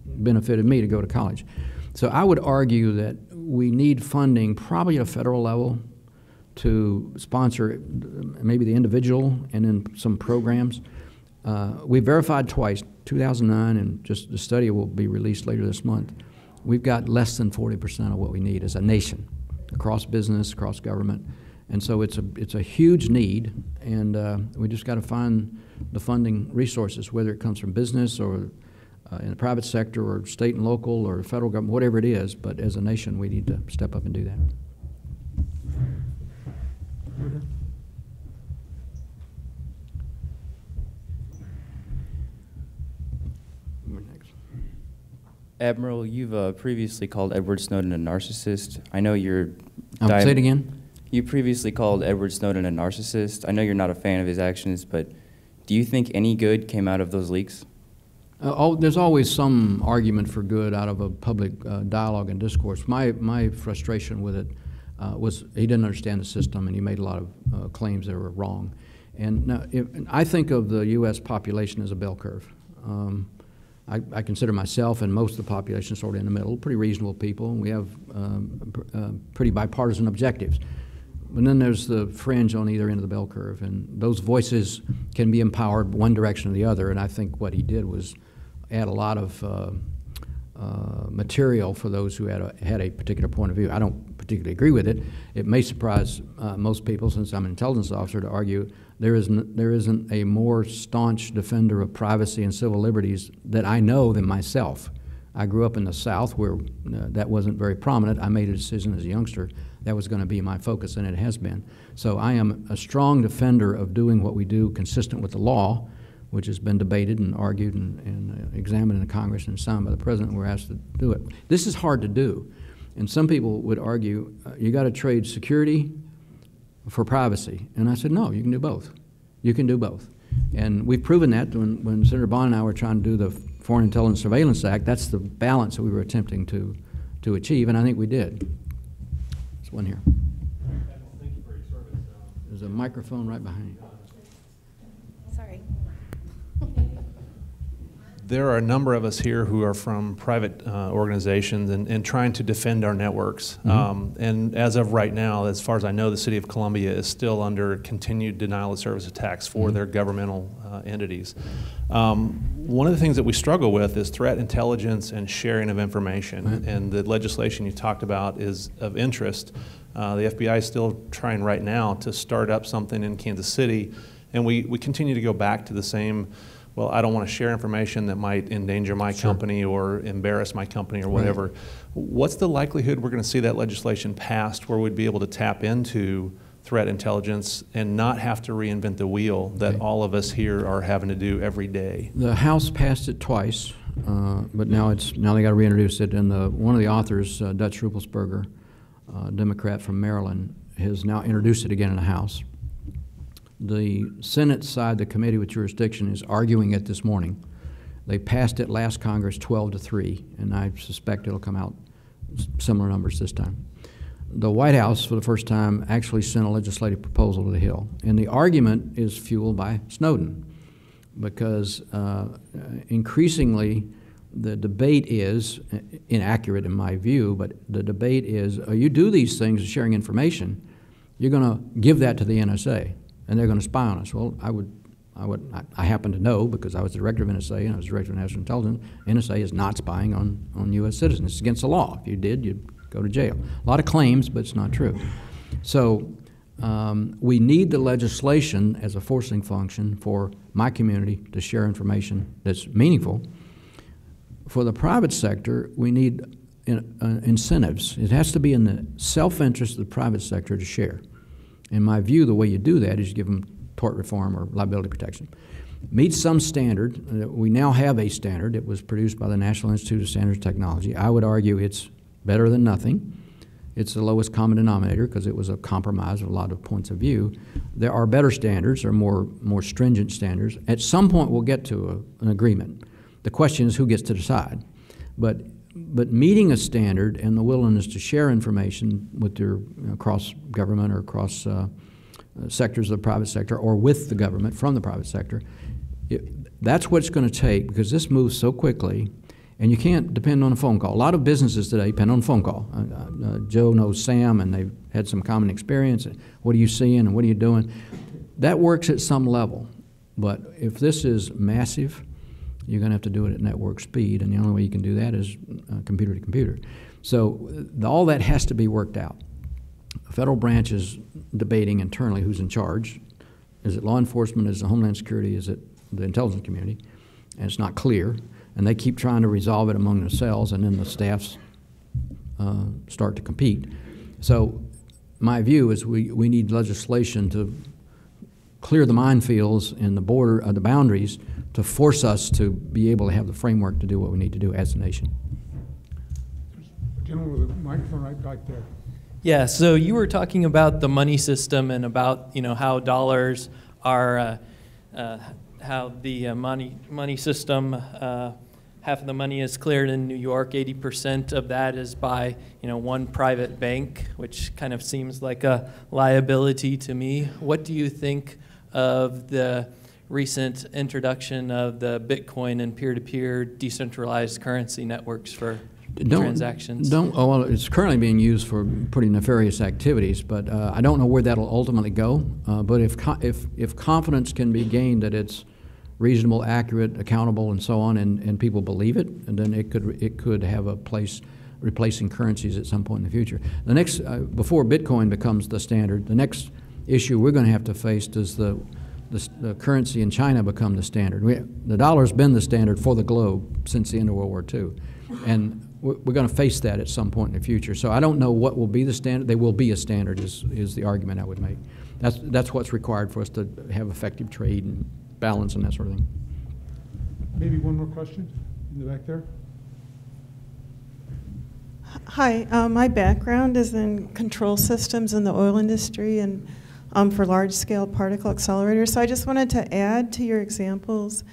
Speaker 2: benefited me to go to college. So I would argue that we need funding, probably at a federal level, to sponsor maybe the individual and then some programs. We verified twice, 2009, and just the study will be released later this month. We've got less than 40% of what we need as a nation, across business, across government. And so it's a huge need, and we just got to find the funding resources, whether it comes from business or in the private sector or state and local or federal government, whatever it is, but as a nation we need to step up and do that.
Speaker 7: Admiral, you've previously called Edward Snowden a narcissist. I know you're...
Speaker 2: Say it again?
Speaker 7: You previously called Edward Snowden a narcissist. I know you're not a fan of his actions, but do you think any good came out of those leaks?
Speaker 2: There's always some argument for good out of a public dialogue and discourse. My frustration with it was he didn't understand the system, and he made a lot of claims that were wrong. And now, I think of the U.S. population as a bell curve. I consider myself and most of the population sort of in the middle, pretty reasonable people. We have pretty bipartisan objectives. But then there's the fringe on either end of the bell curve, and those voices can be empowered one direction or the other, and I think what he did was add a lot of material for those who had a particular point of view. I don't particularly agree with it. It may surprise most people, since I'm an intelligence officer, to argue there isn't a more staunch defender of privacy and civil liberties that I know than myself. I grew up in the South where that wasn't very prominent. I made a decision as a youngster that was going to be my focus, and it has been. So I am a strong defender of doing what we do consistent with the law, which has been debated and argued and examined in the Congress and signed by the President. We're asked to do it. This is hard to do, and some people would argue you got to trade security for privacy. And I said, no, you can do both. You can do both. And we've proven that when Senator Bond and I were trying to do the Foreign Intelligence Surveillance Act. That's the balance that we were attempting to achieve, and I think we did. There's one here.
Speaker 8: Thank you for your service.
Speaker 2: There's a microphone right behind you.
Speaker 9: Sorry.
Speaker 8: There are a number of us here who are from private organizations and trying to defend our networks. Mm-hmm. And as of right now, as far as I know, the City of Columbia is still under continued denial of service attacks for their governmental entities. One of the things that we struggle with is threat intelligence and sharing of information. Right. And the legislation you talked about is of interest. The FBI is still trying right now to start up something in Kansas City, and we continue to go back to the same, well, I don't want to share information that might endanger my company or embarrass my company or whatever. Right. What's the likelihood we're going to see that legislation passed where we'd be able to tap into threat intelligence and not have to reinvent the wheel that all of us here are having to do every day?
Speaker 2: The House passed it twice, but now they got to reintroduce it. And one of the authors, Dutch Ruppelsberger, Democrat from Maryland, has now introduced it again in the House. The Senate side, the committee with jurisdiction, is arguing it this morning. They passed it last Congress 12-3, and I suspect it'll come out similar numbers this time. The White House, for the first time, actually sent a legislative proposal to the Hill, and the argument is fueled by Snowden, because increasingly the debate is inaccurate in my view, but the debate is, you do these things, sharing information, you're going to give that to the NSA. And they're going to spy on us. Well, I happen to know, because I was the director of NSA and I was director of National Intelligence, NSA is not spying on U.S. citizens. It's against the law. If you did, you'd go to jail. A lot of claims, but it's not true. So we need the legislation as a forcing function for my community to share information that's meaningful. For the private sector, we need incentives. It has to be in the self-interest of the private sector to share. In my view, the way you do that is you give them tort reform or liability protection. Meet some standard. We now have a standard. It was produced by the National Institute of Standards and Technology. I would argue it's better than nothing. It's the lowest common denominator because it was a compromise of a lot of points of view. There are better standards or more stringent standards. At some point, we'll get to an agreement. The question is who gets to decide. But meeting a standard and the willingness to share information with your across government or across sectors of the private sector or with the government from the private sector, that's what it's going to take, because this moves so quickly and you can't depend on a phone call. A lot of businesses today depend on a phone call. Joe knows Sam and they've had some common experience. What are you seeing and what are you doing? That works at some level, but if this is massive, you're going to have to do it at network speed, and the only way you can do that is computer to computer. So all that has to be worked out. The federal branch is debating internally who's in charge. Is it law enforcement? Is it Homeland Security? Is it the intelligence community? And it's not clear. and they keep trying to resolve it among themselves, and then the staffs start to compete. So my view is we need legislation to clear the minefields and the boundaries to force us to be able to have the framework to do what we need to do as a nation.
Speaker 3: Gentleman with the microphone right back there.
Speaker 10: Yeah, so you were talking about the money system and about how dollars are, how the money system, half of the money is cleared in New York, 80% of that is by one private bank, which kind of seems like a liability to me. What do you think of the recent introduction of the Bitcoin and peer-to-peer decentralized currency networks for transactions?
Speaker 2: Well, it's currently being used for pretty nefarious activities, but I don't know where that'll ultimately go. But if confidence can be gained that it's reasonable, accurate, accountable, and so on, and people believe it, and then it could have a place replacing currencies at some point in the future. The next, before Bitcoin becomes the standard, the next issue we're going to have to face is the currency in China become the standard. The dollar's been the standard for the globe since the end of World War II, and we're going to face that at some point in the future. So I don't know what will be the standard. They will be a standard is the argument I would make. That's what's required for us to have effective trade and balance and that sort of thing.
Speaker 3: Maybe one more question in the back there.
Speaker 11: Hi, my background is in control systems in the oil industry and for large-scale particle accelerators. So I just wanted to add to your examples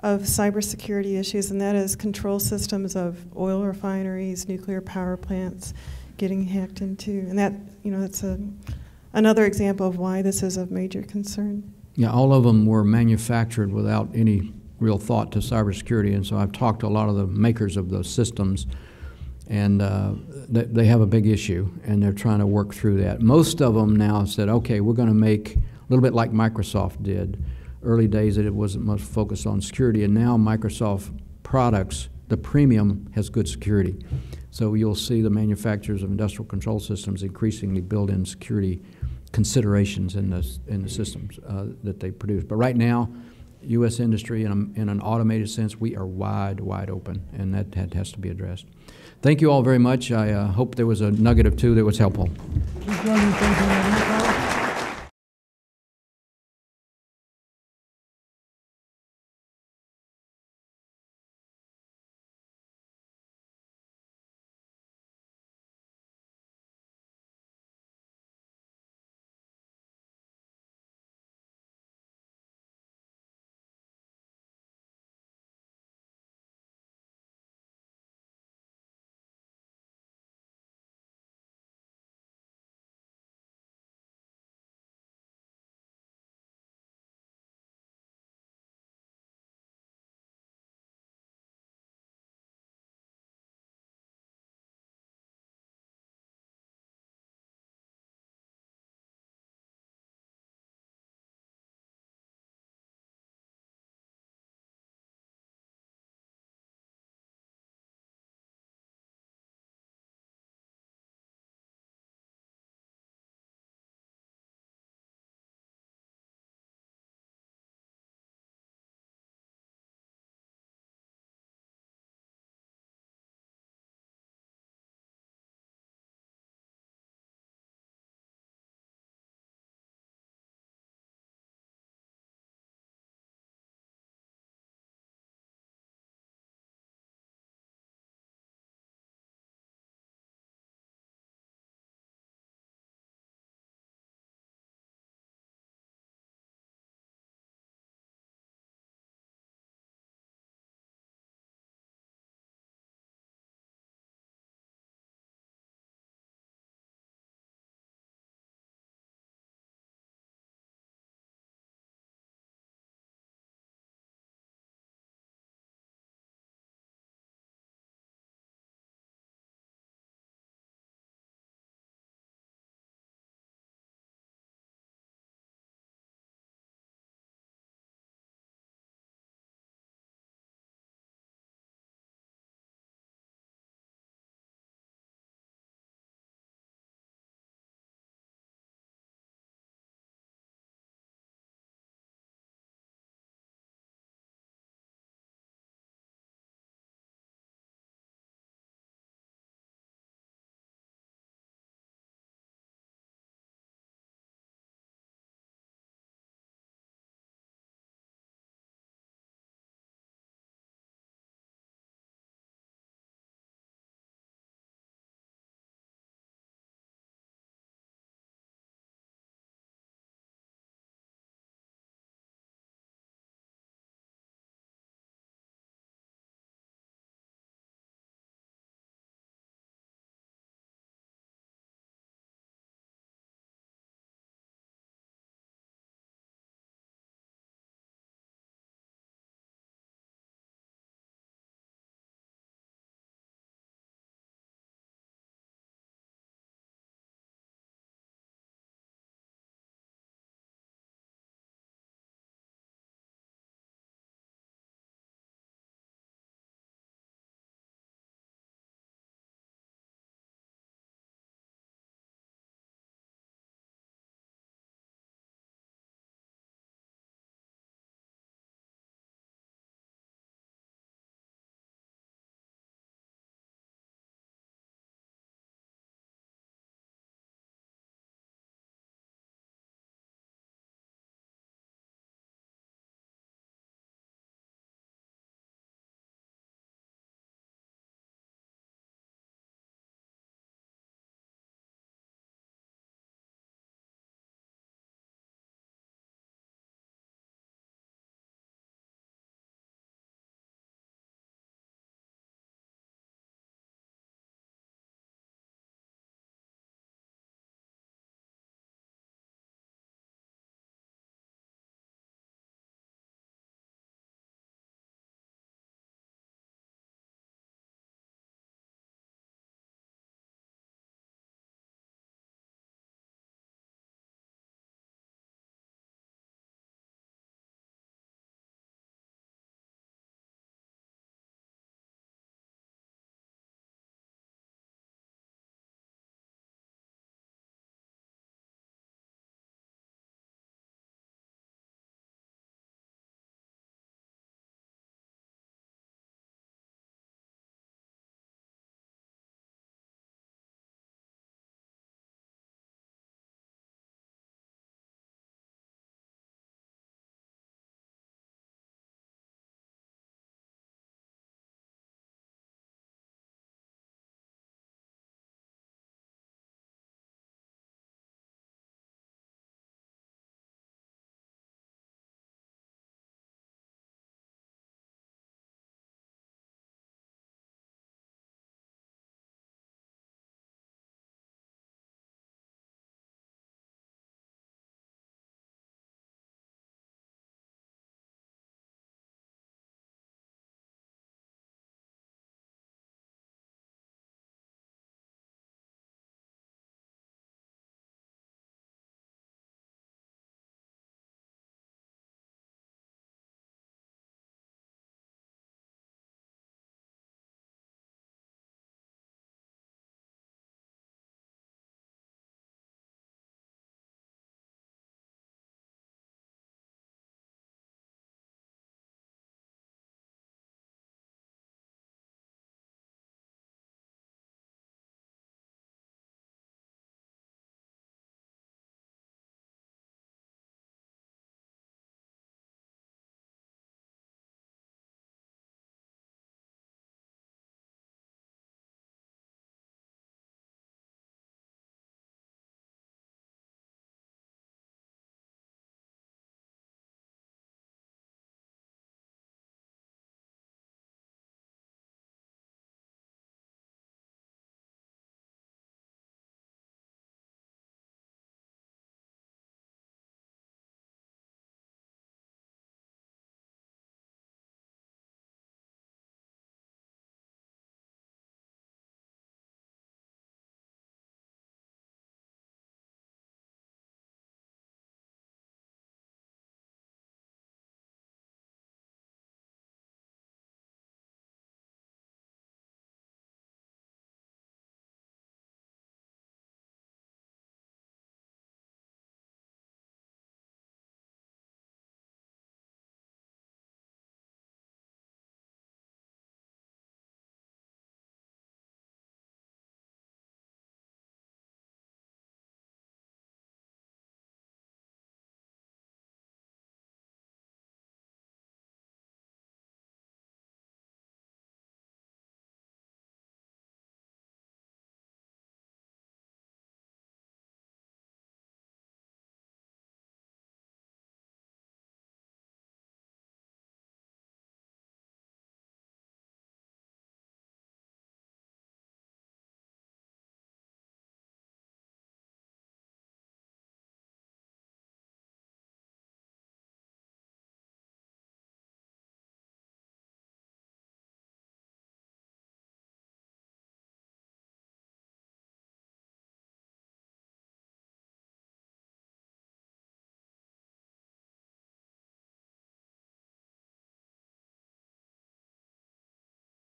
Speaker 11: of cybersecurity issues, and that is control systems of oil refineries, nuclear power plants getting hacked into, and that that's another example of why this is of major concern.
Speaker 2: Yeah, all of them were manufactured without any real thought to cybersecurity, and so I've talked to a lot of the makers of those systems, and they have a big issue, and they're trying to work through that. Most of them now said, okay, we're going to make a little bit like Microsoft did. Early days that it wasn't much focused on security, and now Microsoft products, the premium has good security. So you'll see the manufacturers of industrial control systems increasingly build in security considerations in the systems that they produce. But right now, U.S. industry, in an automated sense, we are wide open, and that has to be addressed. Thank you all very much. I hope there was a nugget of two that was helpful.
Speaker 3: Please join me in thanking